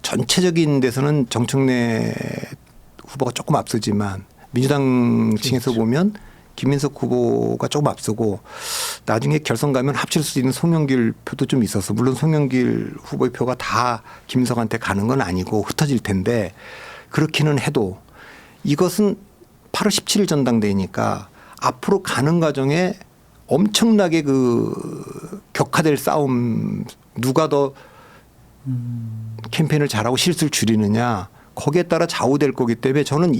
전체적인 데서는 정청래 후보가 조금 앞서지만 민주당 층에서 보면 김민석 후보가 조금 앞서고 나중에 결선 가면 합칠 수 있는 송영길 표도 좀 있어서 물론 송영길 후보의 표가 다 김민석한테 가는 건 아니고 흩어질 텐데 그렇기는 해도 이것은 8월 17일 전당대회니까 앞으로 가는 과정에 엄청나게 그 격화될 싸움 누가 더 캠페인을 잘하고 실수를 줄이느냐 거기에 따라 좌우될 거기 때문에 저는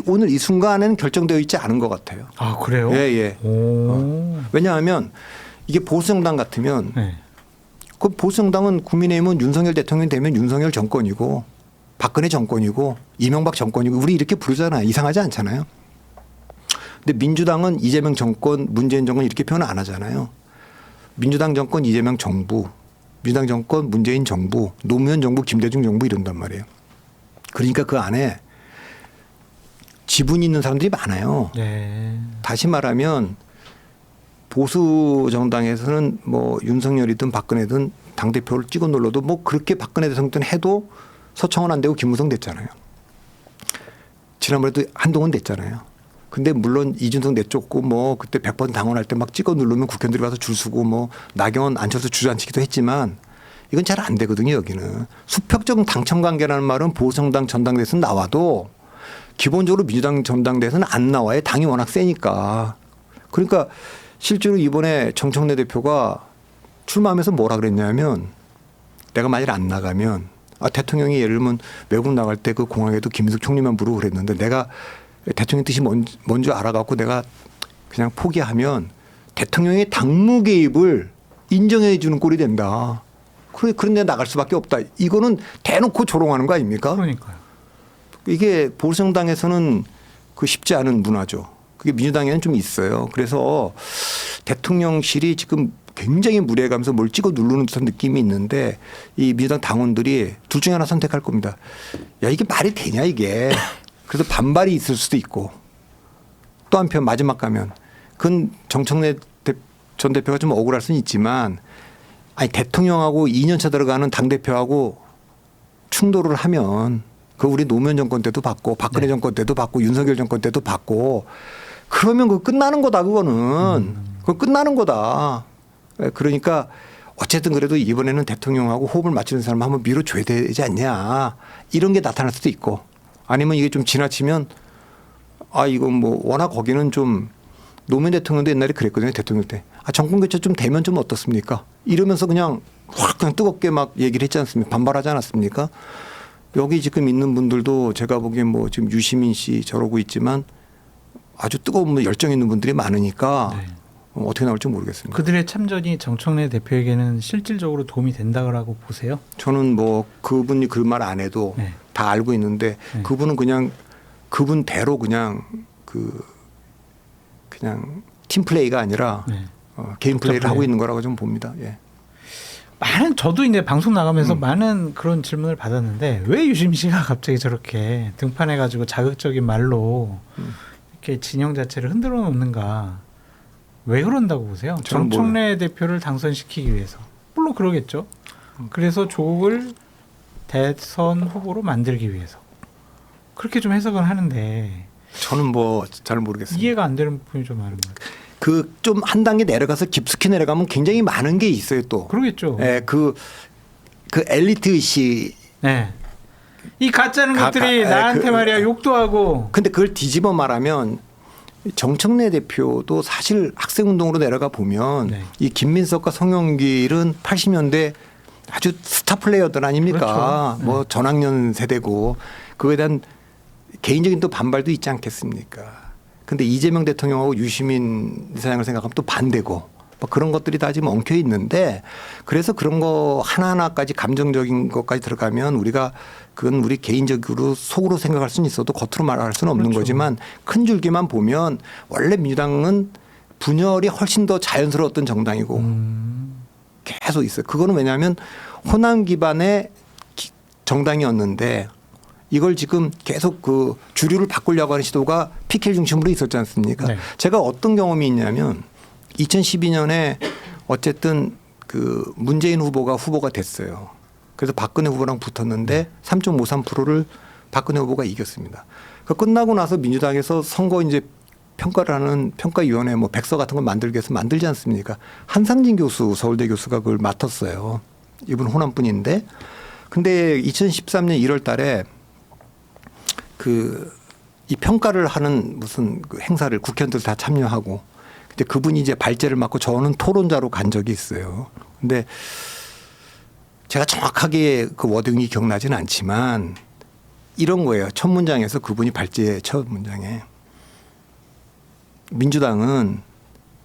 오늘 이 순간에는 결정되어 있지 않은 것 같아요. 아 그래요? 예. 왜냐하면 이게 보수정당 같으면 그 보수정당은 국민의힘은 윤석열 대통령이 되면 윤석열 정권이고 박근혜 정권이고 이명박 정권이고 우리 이렇게 부르잖아요. 이상하지 않잖아요. 근데 민주당은 이재명 정권 문재인 정권 이렇게 표현 안 하잖아요. 민주당 정권 이재명 정부 민주당 정권 문재인 정부 노무현 정부 김대중 정부 이런단 말이에요. 그러니까 그 안에 지분이 있는 사람들이 많아요. 네. 다시 말하면 보수 정당에서는 뭐 윤석열이든 박근혜든 당대표를 찍어 눌러도 뭐 그렇게 박근혜 대통령 해도 서청원 안 되고 김무성 됐잖아요. 지난번에도 한동훈 됐잖아요. 근데 물론 이준석 내쫓고 뭐 그때 100번 당원할 때 막 찍어 누르면 국회의원들이 와서 줄 서고 뭐 나경원 안철수 주저앉히기도 했지만 이건 잘 안 되거든요. 여기는. 수평적 당청 관계라는 말은 보수정당 전당대회에서 나와도 기본적으로 민주당 전당대회에서는 안 나와요. 당이 워낙 세니까. 그러니까 실제로 이번에 정청래 대표가 출마하면서 뭐라 그랬냐면 내가 만일 안 나가면 대통령이 예를 들면 외국 나갈 때 그 공항에도 김인숙 총리만 부르고 그랬는데 내가 대통령 뜻이 뭔지 알아갖고 내가 그냥 포기하면 대통령의 당무 개입을 인정해 주는 꼴이 된다. 그런데 나갈 수밖에 없다. 이거는 대놓고 조롱하는 거 아닙니까? 그러니까요. 이게 보수정당에서는 그 쉽지 않은 문화죠. 그게 민주당에는 좀 있어요. 그래서 대통령실이 지금 굉장히 무례해가면서 뭘 찍어 누르는 듯한 느낌이 있는데 이 민주당 당원들이 둘 중에 하나 선택할 겁니다. 야 이게 말이 되냐 이게. 그래서 반발이 있을 수도 있고 또 한편 마지막 가면 그건 정청래 전 대표가 좀 억울할 수는 있지만 아니 대통령하고 2년차 들어가는 당대표하고 충돌을 하면 그 우리 노무현 정권 때도 봤고 박근혜 정권 때도 봤고 윤석열 정권 때도 봤고 그러면 그거 끝나는 거다 그거는. 그거 끝나는 거다. 그러니까 어쨌든 그래도 이번에는 대통령하고 호흡을 맞추는 사람 한번 밀어줘야 되지 않냐. 이런 게 나타날 수도 있고 아니면 이게 좀 지나치면 이건 뭐 워낙 거기는 좀 노무현 대통령도 옛날에 그랬거든요. 대통령 때. 정권 교체 좀 되면 좀 어떻습니까? 이러면서 그냥 확 그냥 뜨겁게 막 얘기를 했지 않습니까? 반발하지 않았습니까? 여기 지금 있는 분들도 제가 보기엔 뭐 지금 유시민 씨 저러고 있지만 아주 뜨거운 열정 있는 분들이 많으니까 네. 어떻게 나올지 모르겠습니다. 그들의 참전이 정청래 대표에게는 실질적으로 도움이 된다고 보세요? 저는 뭐 그분이 그 말 안 해도 네. 다 알고 있는데 네. 그분은 그냥 그분대로 그냥 그냥 팀 플레이가 아니라 네. 개인 플레이를 플레이. 하고 있는 거라고 좀 봅니다. 예. 저도 이제 방송 나가면서 많은 그런 질문을 받았는데 왜 유심 씨가 갑자기 저렇게 등판해가지고 자극적인 말로 이렇게 진영 자체를 흔들어 놓는가? 왜 그런다고 보세요? 저는 정청래 대표를 당선시키기 위해서 물론 그러겠죠. 그래서 조국을 대선 후보로 만들기 위해서 그렇게 좀 해석을 하는데 저는 뭐 잘 모르겠습니다. 이해가 안 되는 부분이 좀 많은 것 같아요. 그 좀 한 단계 내려가서 깊숙이 내려가면 굉장히 많은 게 있어요 또. 그러겠죠. 예, 그 엘리트 의식. 네. 이 가짜는 것들이 나한테 말이야 욕도 하고. 근데 그걸 뒤집어 말하면 정청래 대표도 사실 학생운동으로 내려가 보면 네. 이 김민석과 성영길은 80년대 아주 스타 플레이어들 아닙니까? 그렇죠. 뭐 전학년 세대고 그거에 대한 개인적인 또 반발도 있지 않겠습니까? 근데 이재명 대통령하고 유시민 이사장을 생각하면 또 반대고 뭐 그런 것들이 다 지금 엉켜 있는데 그래서 그런 거 하나하나까지 감정적인 것까지 들어가면 우리가 그건 우리 개인적으로 속으로 생각할 수는 있어도 겉으로 말할 수는 없는 그렇죠. 거지만 큰 줄기만 보면 원래 민주당은 분열이 훨씬 더 자연스러웠던 정당이고 계속 있어요. 그거는 왜냐하면 호남 기반의 정당이었는데 이걸 지금 계속 그 주류를 바꾸려고 하는 시도가 PK 중심으로 있었지 않습니까? 네. 제가 어떤 경험이 있냐면 2012년에 어쨌든 그 문재인 후보가 됐어요. 그래서 박근혜 후보랑 붙었는데 3.53%를 박근혜 후보가 이겼습니다. 그 끝나고 나서 민주당에서 선거 이제 평가를 하는 평가위원회 뭐 백서 같은 걸 만들기 위해서 만들지 않습니까? 한상진 교수 서울대 교수가 그걸 맡았어요. 이분 호남 분인데 근데 2013년 1월 달에 이 평가를 하는 무슨 그 행사를 국회의원들 다 참여하고 근데 그분이 이제 발제를 맡고 저는 토론자로 간 적이 있어요. 근데 제가 정확하게 그 워딩이 기억나지는 않지만 이런 거예요. 첫 문장에서 그분이 발제 첫 문장에 민주당은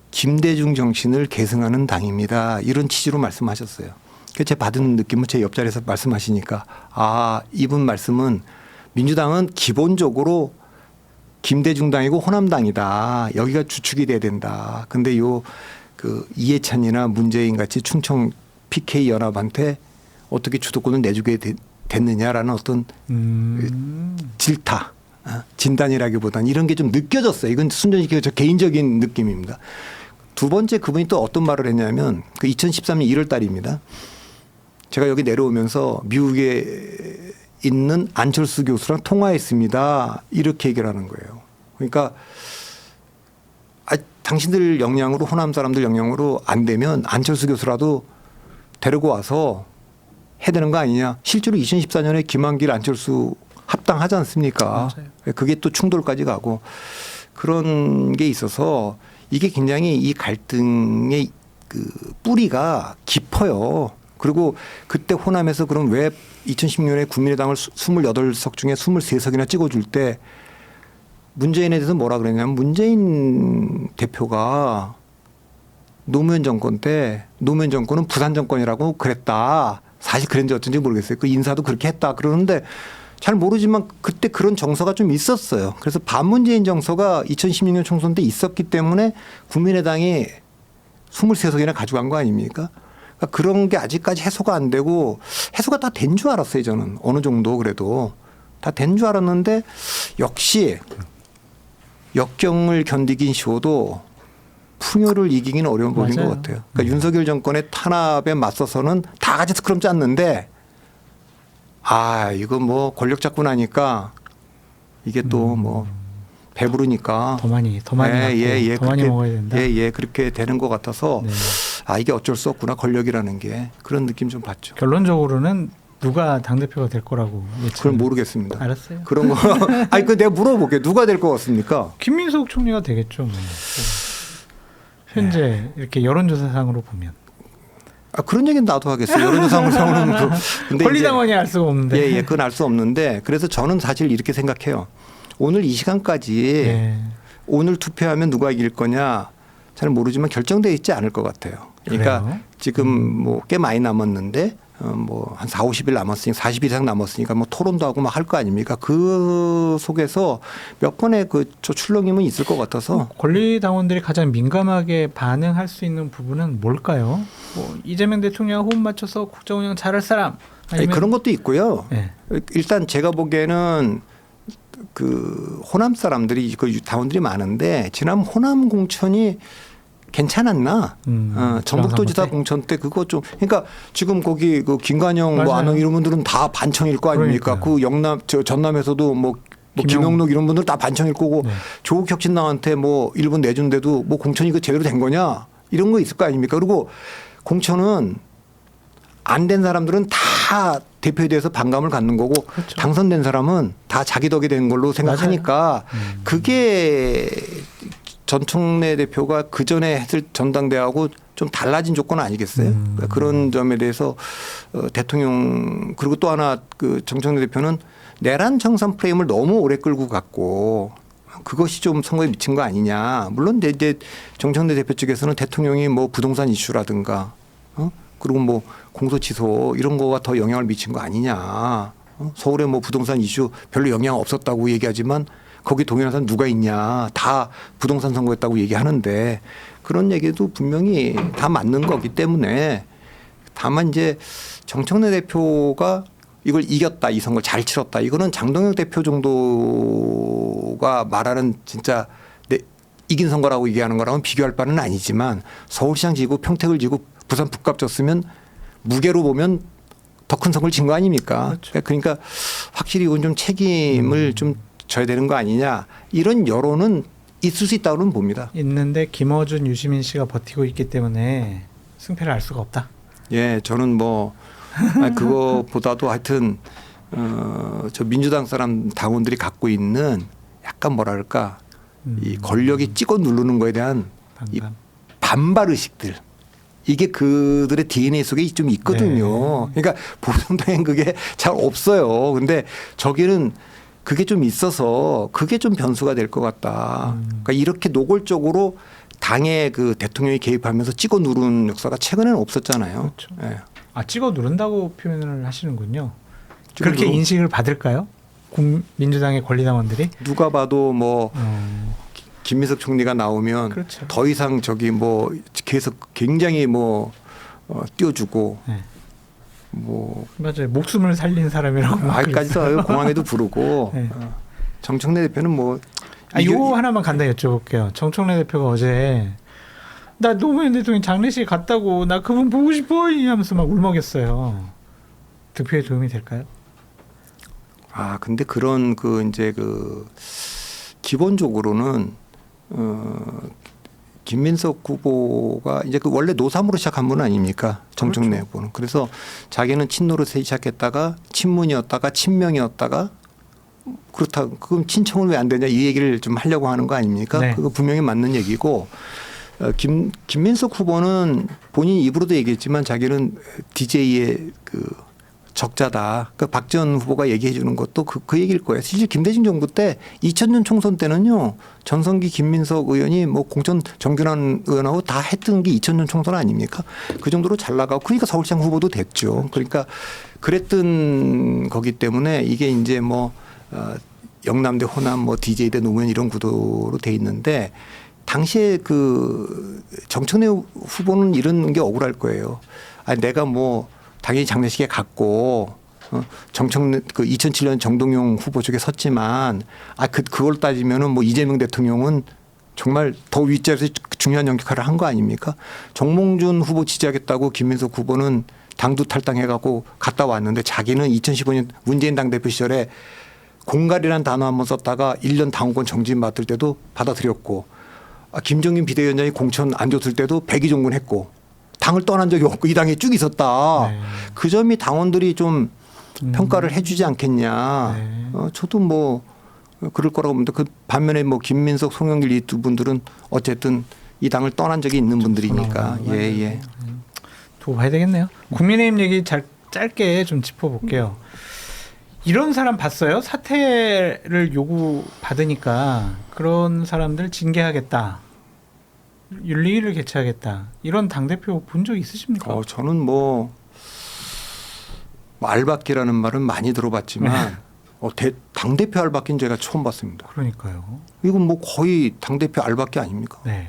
김대중 정신을 계승하는 당입니다. 이런 취지로 말씀하셨어요. 그래서 제가 받은 느낌은 제 옆자리에서 말씀하시니까 이분 말씀은 민주당은 기본적으로 김대중당이고 호남당이다. 여기가 주축이 돼야 된다. 근데 그 이해찬이나 문재인 같이 충청 PK 연합한테 어떻게 주도권을 내주게 됐느냐라는 어떤 질타, 진단이라기보다는 이런 게 좀 느껴졌어요. 이건 순전히 저 개인적인 느낌입니다. 두 번째 그분이 또 어떤 말을 했냐면 그 2013년 1월 달입니다. 제가 여기 내려오면서 미국에 있는 안철수 교수랑 통화했습니다. 이렇게 얘기를 하는 거예요. 그러니까 당신들 역량으로 호남 사람들 역량으로 안 되면 안철수 교수라도 데리고 와서 해야 되는 거 아니냐. 실제로 2014년에 김한길 안철수 합당하지 않습니까? 맞아요. 그게 또 충돌까지 가고 그런 게 있어서 이게 굉장히 이 갈등의 그 뿌리가 깊어요. 그리고 그때 호남에서 그럼 왜 2016년에 국민의당을 28석 중에 23석이나 찍어줄 때 문재인에 대해서 뭐라 그랬냐면 문재인 대표가 노무현 정권 때 노무현 정권은 부산 정권이라고 그랬다. 사실 그랬는지 어쩐지 모르겠어요. 그 인사도 그렇게 했다. 그러는데 잘 모르지만 그때 그런 정서가 좀 있었어요. 그래서 반문재인 정서가 2016년 총선 때 있었기 때문에 국민의당이 23석이나 가져간 거 아닙니까? 그러니까 그런 게 아직까지 해소가 안 되고 해소가 다 된 줄 알았어요. 저는 어느 정도 그래도 다 된 줄 알았는데 역시 역경을 견디긴 쉬워도 풍요를 이기기는 어려운 법인 것 같아요. 그러니까 윤석열 정권의 탄압에 맞서서는 다 같이 스크럼 짰는데 이거 뭐 권력 잡고 나니까 이게 또 뭐 배부르니까 더 많이 더 많이 먹어야 된다. 그렇게 되는 것 같아서 네. 이게 어쩔 수 없구나 권력이라는 게 그런 느낌 좀 받죠. 결론적으로는 누가 당대표가 될 거라고 그건 모르겠습니다. 알았어요. 그런 거 그 내가 물어볼게요. 누가 될 것 같습니까? 김민석 총리가 되겠죠. 뭐. 현재 이렇게 여론조사상으로 보면 그런 얘기는 나도 하겠어요. 여론조사상으로는 근데 권리당원이 알 수가 없는데. 그건 알 수 없는데 그래서 저는 사실 이렇게 생각해요. 오늘 이 시간까지 오늘 투표하면 누가 이길 거냐 잘 모르지만 결정되어 있지 않을 것 같아요. 그러니까 그래요? 지금 뭐 꽤 많이 남았는데 뭐 한 4, 50일 남았으니까 40일 이상 남았으니까 뭐 토론도 하고 막 할 거 아닙니까? 그 속에서 몇 번의 저 출렁임은 있을 것 같아서 권리당원들이 가장 민감하게 반응할 수 있는 부분은 뭘까요? 뭐 이재명 대통령 호흡 맞춰서 국정 운영 잘할 사람 아니면 그런 것도 있고요. 네. 일단 제가 보기에는 그 호남 사람들이 그 당원들이 많은데 지난 호남 공천이 괜찮았나? 전북도지사 공천 때 그거 좀 그러니까 지금 거기 그 김관영 뭐 안홍 이런 분들은 다 반청일 거 아닙니까? 그러니까요. 그 영남 전남에서도 뭐 김영록 이런 분들 다 반청일 거고 네. 조국 혁신당한테 뭐 일본 내준데도 뭐 공천이 그 제대로 된 거냐? 이런 거 있을 거 아닙니까? 그리고 공천은 안 된 사람들은 다 대표에 대해서 반감을 갖는 거고 그렇죠. 당선된 사람은 다 자기 덕이 되는 걸로 생각하니까 그게 전 총재 대표가 그 전에 했을 전당대회하고 좀 달라진 조건 아니겠어요? 그러니까 그런 점에 대해서 대통령 그리고 또 하나 그 정청래 대표는 내란 청산 프레임을 너무 오래 끌고 갔고 그것이 좀 선거에 미친 거 아니냐. 물론 이제 정청래 대표 측에서는 대통령이 뭐 부동산 이슈라든가 그리고 뭐 공소취소 이런 거가 더 영향을 미친 거 아니냐. 서울에 뭐 부동산 이슈 별로 영향 없었다고 얘기하지만 거기 동의하는 사람 누가 있냐. 다 부동산 선거했다고 얘기하는데 그런 얘기도 분명히 다 맞는 거기 때문에 다만 이제 정청래 대표가 이걸 이겼다. 이 선거를 잘 치렀다. 이거는 장동혁 대표 정도가 말하는 진짜 이긴 선거라고 얘기하는 거랑은 비교할 바는 아니지만 서울시장 지고 평택을 지고 부산 북갑 졌으면 무게로 보면 더 큰 선거를 진 거 아닙니까? 그렇죠. 그러니까 확실히 이건 좀 책임을 좀 져야 되는 거 아니냐 이런 여론은 있을 수 있다고는 봅니다. 있는데 김어준, 유시민 씨가 버티고 있기 때문에 승패를 알 수가 없다. 예, 저는 뭐 그거보다도 하여튼 저 민주당 사람 당원들이 갖고 있는 약간 뭐랄까 이 권력이 찍어 누르는 거에 대한 이 반발 의식들. 이게 그들의 DNA 속에 좀 있거든요. 네. 그러니까 보수당엔 그게 잘 없어요. 근데 저기는 그게 좀 있어서 그게 좀 변수가 될 것 같다. 그러니까 이렇게 노골적으로 당의 그 대통령이 개입하면서 찍어 누르는 역사가 최근에는 없었잖아요. 그렇죠. 예. 찍어 누른다고 표현을 하시는군요. 그렇게 인식을 받을까요? 민주당의 권리당원들이? 누가 봐도 뭐 김민석 총리가 나오면 그렇죠. 더 이상 저기 뭐 계속 굉장히 뭐 띄워주고 뭐 맞아요. 목숨을 살린 사람이라고. 막 아직까지 그랬어요. 공항에도 부르고 네. 정청래 대표는 뭐 요 하나만 간단히 여쭤볼게요. 정청래 대표가 어제 나 노무현 대통령 장례식 갔다고 나 그분 보고 싶어 하면서 막 울먹였어요. 득표에 도움이 될까요? 근데 그런 이제 기본적으로는 김민석 후보가 이제 원래 노삼으로 시작한 분 아닙니까? 정청래 그렇죠. 후보는. 그래서 자기는 친노릇에 시작했다가 친문이었다가 친명이었다가 그렇다. 그럼 친청은 왜 안 되냐 이 얘기를 좀 하려고 하는 거 아닙니까? 네. 그거 분명히 맞는 얘기고 김민석 후보는 본인 입으로도 얘기했지만 자기는 DJ의 적자다. 박지원 후보가 얘기해 주는 것도 그 얘기일 거예요. 실제 김대중 정부 때 2000년 총선 때는요. 전성기 김민석 의원이 뭐 공천 정균환 의원하고 다 했던 게 2000년 총선 아닙니까? 그 정도로 잘 나가고 그러니까 서울시장 후보도 됐죠. 그러니까 그랬던 거기 때문에 이게 이제 뭐 영남대 호남 뭐 DJ대 노무현 이런 구도로 돼 있는데 당시에 정청래 후보는 이런 게 억울할 거예요. 내가 뭐 당연히 장례식에 갔고 정청래 2007년 정동영 후보 쪽에 섰지만 그걸 따지면은 뭐 이재명 대통령은 정말 더 윗자리에서 중요한 역할을 한 거 아닙니까? 정몽준 후보 지지하겠다고 김민석 후보는 당도 탈당해갖고 갔다 왔는데 자기는 2015년 문재인 당대표 시절에 공갈이라는 단어 한번 썼다가 1년 당원권 정지인 받을 때도 받아들였고 김종인 비대위원장이 공천 안 줬을 때도 백의종군 했고 당을 떠난 적이 없고 이 당에 쭉 있었다. 네. 그 점이 당원들이 좀 평가를 해주지 않겠냐. 네. 저도 뭐 그럴 거라고 봅니다. 그 반면에 뭐 김민석, 송영길 이 두 분들은 어쨌든 이 당을 떠난 적이 있는 분들이니까. 예. 두고 봐야 되겠네요. 국민의힘 얘기 짧게 좀 짚어볼게요. 이런 사람 봤어요? 사퇴를 요구받으니까 그런 사람들 징계하겠다. 윤리위를 개최하겠다. 이런 당대표 본 적 있으십니까? 저는 뭐 알박기라는 말은 많이 들어봤지만 당대표 알박기는 제가 처음 봤습니다. 그러니까요. 이건 뭐 거의 당대표 알박기 아닙니까? 네.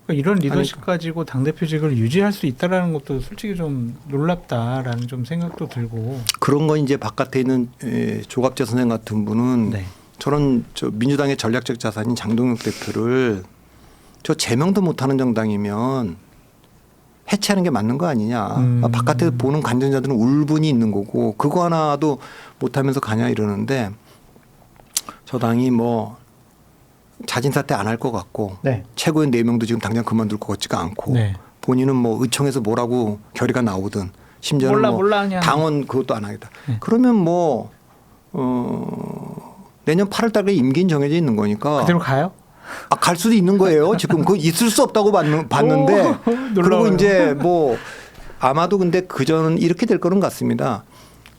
그러니까 이런 리더십 가지고 당대표직을 유지할 수 있다라는 것도 솔직히 좀 놀랍다라는 좀 생각도 들고. 그런 건 이제 바깥에 있는 조갑재 선생 같은 분은 네. 저는 민주당의 전략적 자산인 장동혁 대표를 제명도 못하는 정당이면 해체하는 게 맞는 거 아니냐. 바깥에 보는 관전자들은 울분이 있는 거고 그거 하나도 못하면서 가냐 이러는데 저 당이 뭐 자진 사퇴 안 할 것 같고 네. 최고위원 4명도 지금 당장 그만둘 것 같지가 않고 네. 본인은 뭐 의총에서 뭐라고 결의가 나오든 심지어는 몰라 그냥. 당원 그것도 안 하겠다. 네. 그러면 뭐 내년 8월 달에 임기는 정해져 있는 거니까 그대로 가요? 갈 수도 있는 거예요. 지금 그 있을 수 없다고 봤는데 오, 그리고 놀라워요. 이제 뭐 아마도 근데 그전 이렇게 될 거는 같습니다.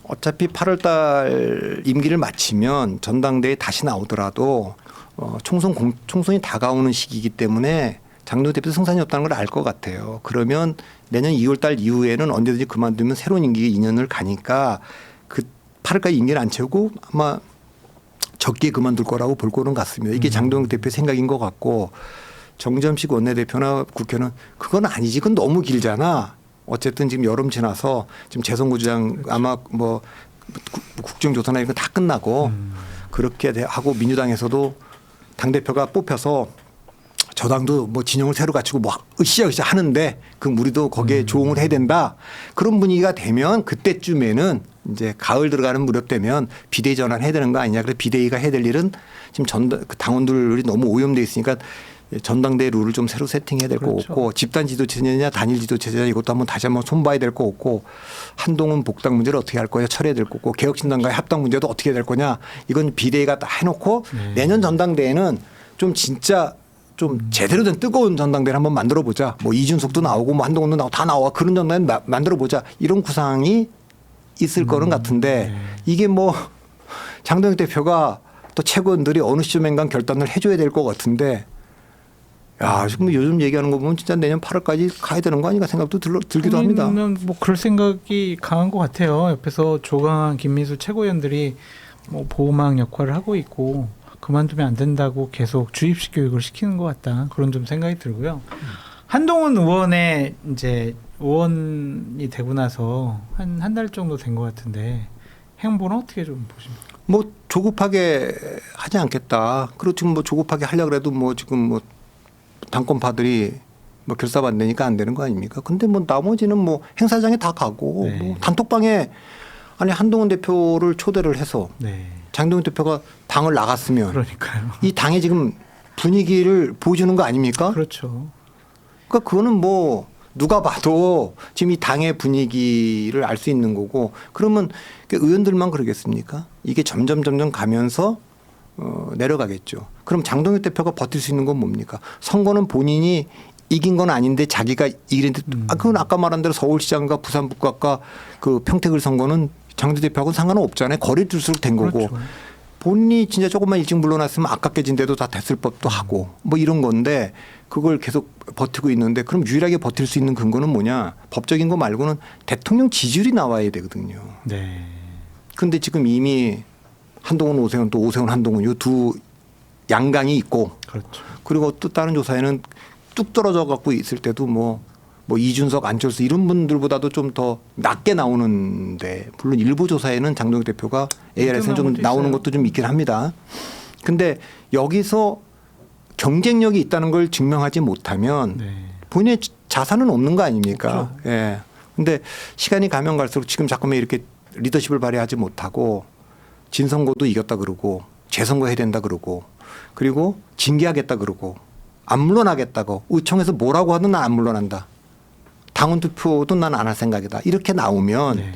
어차피 8월 달 임기를 마치면 전당대회에 다시 나오더라도 총선이 다가오는 시기이기 때문에 장동혁 대표 승산이 없다는 걸 알 것 같아요. 그러면 내년 2월 달 이후에는 언제든지 그만두면 새로운 임기가 2년을 가니까 그 8월까지 임기를 안 채우고 아마 적게 그만둘 거라고 볼 거는 같습니다. 이게 장동혁 대표의 생각인 것 같고 정점식 원내대표나 국회는 그건 아니지. 그건 너무 길잖아. 어쨌든 지금 여름 지나서 지금 재선구주장 그렇죠. 아마 뭐 국정조사나 이런 거 다 끝나고 그렇게 하고 민주당에서도 당대표가 뽑혀서 저당도 뭐 진영을 새로 갖추고 뭐 으쌰으쌰 하는데 그 우리도 거기에 조응을 해야 된다. 그런 분위기가 되면 그때쯤에는 이제 가을 들어가는 무렵 되면 비대위 전환해야 되는 거 아니냐. 그래서 비대위가 해야 될 일은 지금 당원들이 너무 오염돼 있으니까 전당대회 룰을 좀 새로 세팅해야 될 거 그렇죠. 없고 집단 지도체제냐 단일 지도체제냐 이것도 한번 다시 한번 손봐야 될 거 없고 한동훈 복당 문제를 어떻게 할 거냐 처리해야 될 거고 개혁신당과의 합당 문제도 어떻게 해야 될 거냐 이건 비대위가 다 해놓고 내년 전당대회는 좀 진짜 좀 제대로 된 뜨거운 전당대회를 한번 만들어 보자. 뭐 이준석도 나오고 뭐 한동훈도 나오고 다 나와. 그런 전당대회 만들어 보자. 이런 구상이 있을 거는 같은데 이게 뭐 장동혁 대표가 또 최고위원들이 어느 시점인가 결단을 해줘야 될 것 같은데 야, 지금 요즘 얘기하는 거 보면 진짜 내년 8월까지 가야 되는 거 아닌가 생각도 들기도 합니다. 뭐 그럴 생각이 강한 것 같아요. 옆에서 조강한 김민수 최고위원들이 뭐 보호막 역할을 하고 있고 그만두면 안 된다고 계속 주입식 교육을 시키는 것 같다. 그런 좀 생각이 들고요. 한동훈 의원의 이제 의원이 되고 나서 한 달 정도 된 것 같은데 행보는 어떻게 좀 보십니까? 뭐 조급하게 하지 않겠다. 그리고 지금 뭐 조급하게 하려고 해도 뭐 지금 뭐 당권파들이 뭐 결사가 안 되니까 안 되는 거 아닙니까? 근데 뭐 나머지는 뭐 행사장에 다 가고 네. 뭐 단톡방에 아니 한동훈 대표를 초대를 해서 네. 장동훈 대표가 당을 나갔으면 그러니까요. 이 당의 지금 분위기를 보여주는 거 아닙니까? 그렇죠. 그러니까 그거는 뭐 누가 봐도 지금 이 당의 분위기를 알 수 있는 거고 그러면 의원들만 그러겠습니까? 이게 점점 가면서 내려가겠죠. 그럼 장동혁 대표가 버틸 수 있는 건 뭡니까? 선거는 본인이 이긴 건 아닌데 자기가 이랬는데 그건 아까 말한 대로 서울시장과 부산북각과 그 평택을 선거는 장동혁 대표하고는 상관은 없잖아요. 거리 둘수록 된 거고. 그렇죠. 본인이 진짜 조금만 일찍 물러났으면 아깝게진데도 다 됐을 법도 하고 뭐 이런 건데 그걸 계속 버티고 있는데 그럼 유일하게 버틸 수 있는 근거는 뭐냐? 법적인 거 말고는 대통령 지지율이 나와야 되거든요. 네. 근데 지금 이미 한동훈 오세훈 또 오세훈 한동훈 이 두 양강이 있고 그렇죠. 그리고 또 다른 조사에는 뚝 떨어져 갖고 있을 때도 뭐 이준석 안철수 이런 분들보다도 좀 더 낮게 나오는데 물론 일부 조사에는 장동혁 대표가 ARS는 좀 나오는 것도 좀 있긴 합니다. 근데 여기서 경쟁력이 있다는 걸 증명하지 못하면 네. 본인의 자산은 없는 거 아닙니까? 없죠. 예. 근데 시간이 가면 갈수록 지금 자꾸만 이렇게 리더십을 발휘하지 못하고 진선거도 이겼다 그러고 재선거 해야 된다 그러고 그리고 징계하겠다 그러고 안 물러나겠다고 의총에서 뭐라고 하든 난 안 물러난다. 당원 투표도 난 안 할 생각이다. 이렇게 나오면 네.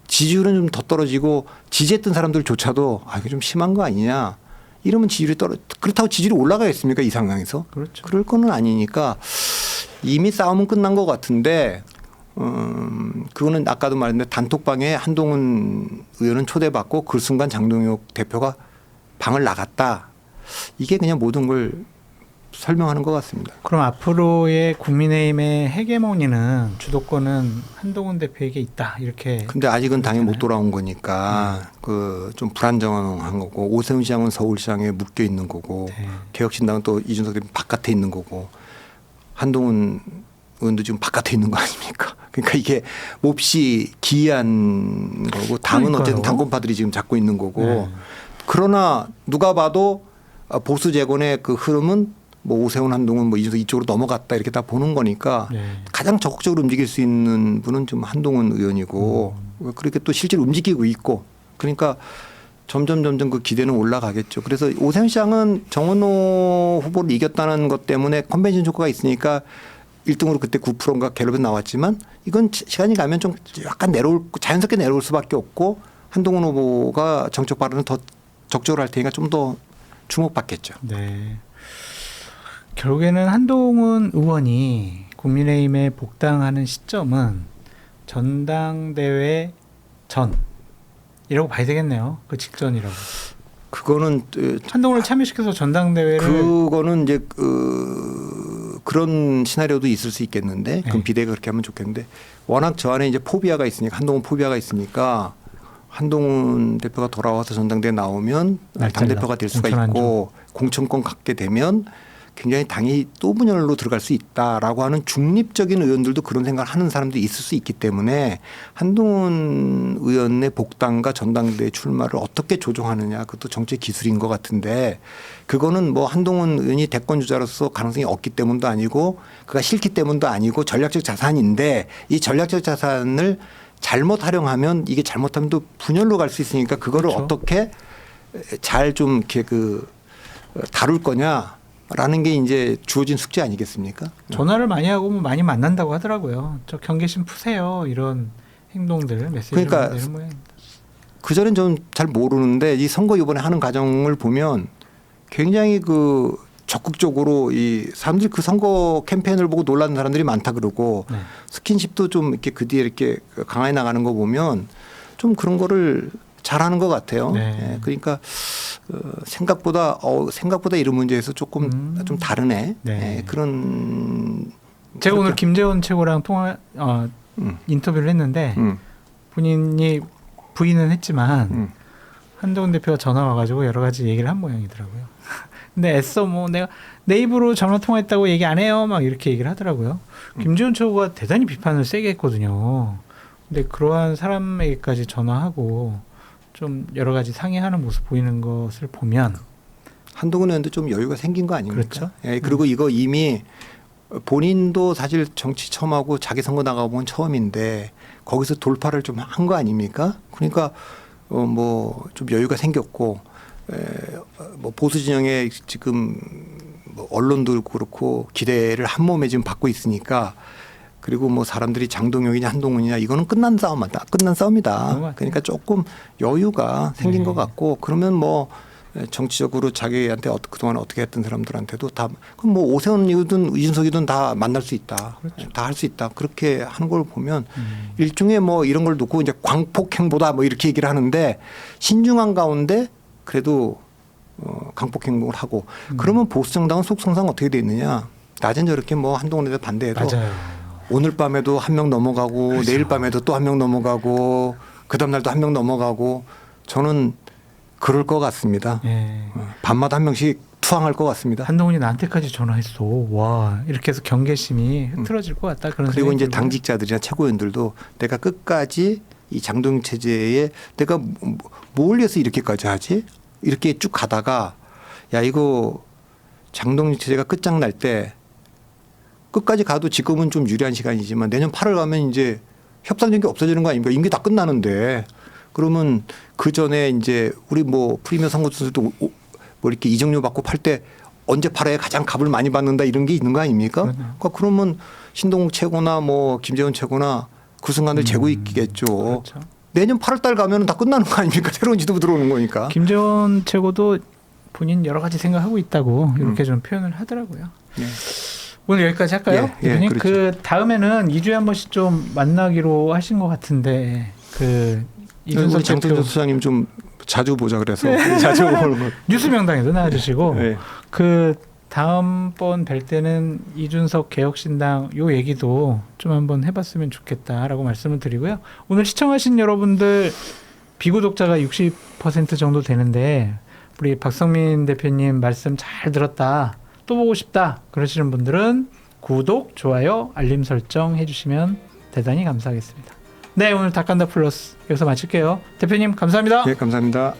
지지율은 좀 더 떨어지고 지지했던 사람들조차도 아 이거 좀 심한 거 아니냐. 이러면 지지율이 그렇다고 지지율이 올라가겠습니까 이 상황에서? 그렇죠. 그럴 거는 아니니까 이미 싸움은 끝난 것 같은데 그거는 아까도 말했는데 단톡방에 한동훈 의원은 초대받고 그 순간 장동혁 대표가 방을 나갔다. 이게 그냥 모든 걸 설명하는 것 같습니다. 그럼 앞으로의 국민의힘의 헤게모니는 주도권은 한동훈 대표에게 있다 이렇게. 근데 아직은 당에 못 그렇잖아요. 돌아온 거니까 그 좀 불안정한 거고 오세훈 시장은 서울시장에 묶여 있는 거고 네. 개혁신당은 또 이준석 대표 바깥에 있는 거고 한동훈 의원도 지금 바깥에 있는 거 아닙니까? 그러니까 이게 몹시 기이한 거고 당은 그러니까요. 어쨌든 당권파들이 지금 잡고 있는 거고 네. 그러나 누가 봐도 보수 재건의 그 흐름은 뭐 오세훈 한동훈 뭐 이준석 이쪽으로 넘어갔다 이렇게 다 보는 거니까 네. 가장 적극적으로 움직일 수 있는 분은 좀 한동훈 의원이고 그렇게 또 실제로 움직이고 있고 그러니까 점점 그 기대는 올라가겠죠. 그래서 오세훈 시장은 정원호 후보를 이겼다는 것 때문에 컨벤션 효과가 있으니까 1등으로 그때 9%인가 갤럽에 나왔지만 이건 시간이 가면 좀 약간 자연스럽게 내려올 수밖에 없고 한동훈 후보가 정책 발언을 더 적극적으로 할 테니까 좀 더 주목받겠죠. 네. 결국에는 한동훈 의원이 국민의힘에 복당하는 시점은 전당대회 전이라고 봐야 되겠네요. 그 직전이라고. 그거는 한동훈을 참여시켜서 전당대회를. 그거는 이제 그런 시나리오도 있을 수 있겠는데 그럼 네. 비대가 그렇게 하면 좋겠는데 워낙 저 안에 이제 포비아가 있으니까 한동훈 포비아가 있으니까 한동훈 대표가 돌아와서 전당대회 나오면 당 대표가 될 수가 있고 공천권 갖게 되면 굉장히 당이 또 분열로 들어갈 수 있다라고 하는 중립적인 의원들도 그런 생각을 하는 사람들이 있을 수 있기 때문에 한동훈 의원의 복당과 전당대회 출마를 어떻게 조정하느냐 그것도 정책 기술인 것 같은데 그거는 뭐 한동훈 의원이 대권 주자로서 가능성이 없기 때문도 아니고 그가 싫기 때문도 아니고 전략적 자산인데 이 전략적 자산을 잘못 활용하면 이게 잘못하면 또 분열로 갈 수 있으니까 그거를 그렇죠. 어떻게 잘 좀 이렇게 다룰 거냐. 라는 게 이제 주어진 숙제 아니겠습니까? 전화를 많이 하고 많이 만난다고 하더라고요. 저 경계심 푸세요. 이런 행동들 메시지를 그러니까 내는 모양입니다. 그전엔 좀 잘 모르는데 이 선거 이번에 하는 과정을 보면 굉장히 적극적으로 이 사람들이 그 선거 캠페인을 보고 놀라는 사람들이 많다 그러고 네. 스킨십도 좀 이렇게 그 뒤에 이렇게 강하게 나가는 거 보면 좀 그런 거를 잘하는 것 같아요. 네. 예, 그러니까 생각보다 이런 문제에서 조금 좀 다르네. 네. 예, 그런. 제가 오늘 김재원 최고랑 인터뷰를 했는데 본인이 부인은 했지만 한동훈 대표가 전화 와가지고 여러 가지 얘기를 한 모양이더라고요. 근데 애써 뭐 내가 내 입으로 전화 통화했다고 얘기 안 해요. 막 이렇게 얘기를 하더라고요. 김재원 최고가 대단히 비판을 세게 했거든요. 근데 그러한 사람에게까지 전화하고 좀 여러 가지 상의하는 모습 보이는 것을 보면 한동훈 의원도 좀 여유가 생긴 거 아닙니까? 그렇죠. 예, 그리고 이거 이미 본인도 사실 정치 처음 하고 자기 선거 나가본 처음인데 거기서 돌파를 좀 한 거 아닙니까? 그러니까 뭐 좀 여유가 생겼고 뭐 보수 진영의 지금 뭐 언론도 그렇고 기대를 한 몸에 지금 받고 있으니까 그리고 뭐 사람들이 장동혁이냐 한동훈이냐 이거는 끝난 싸움이다. 그러니까 조금 여유가 생긴 것 같고 그러면 뭐 정치적으로 자기한테 그동안 어떻게 했던 사람들한테도 다 그럼 뭐 오세훈이든 이준석이든 다 만날 수 있다. 그렇죠. 다 할 수 있다. 그렇게 하는 걸 보면 일종의 뭐 이런 걸 놓고 이제 광폭행보다 뭐 이렇게 얘기를 하는데 신중한 가운데 그래도 강폭행동을 하고 그러면 보수정당은 속성상 어떻게 돼 있느냐. 낮엔 저렇게 뭐 한동훈에 대해 반대해도 맞아요. 오늘 밤에도 한 명 넘어가고 그렇죠. 내일 밤에도 또 한 명 넘어가고 그다음 날도 한 명 넘어가고 저는 그럴 것 같습니다. 예. 밤마다 한 명씩 투항할 것 같습니다. 한동훈이 나한테까지 전화했어. 와 이렇게 해서 경계심이 흐트러질 것 같다. 그런 그리고 생각이 이제 들고요. 당직자들이나 최고위원들도 내가 끝까지 이 장동윤 체제에 내가 뭘 위해서 이렇게까지 하지? 이렇게 쭉 가다가 야 이거 장동윤 체제가 끝장날 때 끝까지 가도 지금은 좀 유리한 시간이지만 내년 8월 가면 이제 협상적인 게 없어지는 거 아닙니까? 임기 다 끝나는데 그러면 그 전에 이제 우리 뭐 프리미어 선거 선수도 뭐 이렇게 이적료 받고 팔 때 언제 팔아야 가장 값을 많이 받는다 이런 게 있는 거 아닙니까? 그러니까 그러면 신동욱 최고나 뭐 김재원 최고나 그 순간을 재고 있겠죠. 그렇죠. 내년 8월 달 가면 다 끝나는 거 아닙니까? 새로운 지도부 들어오는 거니까. 김재원 최고도 본인 여러 가지 생각하고 있다고 이렇게 좀 표현을 하더라고요. 네. 오늘 여기까지 할까요? 예, 대표님? 그렇죠. 그 다음에는 2주에 한 번씩 좀 만나기로 하신 것 같은데 그 이준석 장동준 대표 수장님 좀 자주 보자 그래서 자주 보는 거. 뉴스 명당에도 나와주시고 네. 그 다음번 뵐 때는 이준석 개혁신당 요 얘기도 좀 한번 해봤으면 좋겠다라고 말씀을 드리고요. 오늘 시청하신 여러분들 비구독자가 60% 정도 되는데 우리 박성민 대표님 말씀 잘 들었다. 또 보고 싶다. 그러시는 분들은 구독, 좋아요, 알림 설정 해주시면 대단히 감사하겠습니다. 네, 오늘 닭간다 플러스 여기서 마칠게요. 대표님 감사합니다. 예, 감사합니다.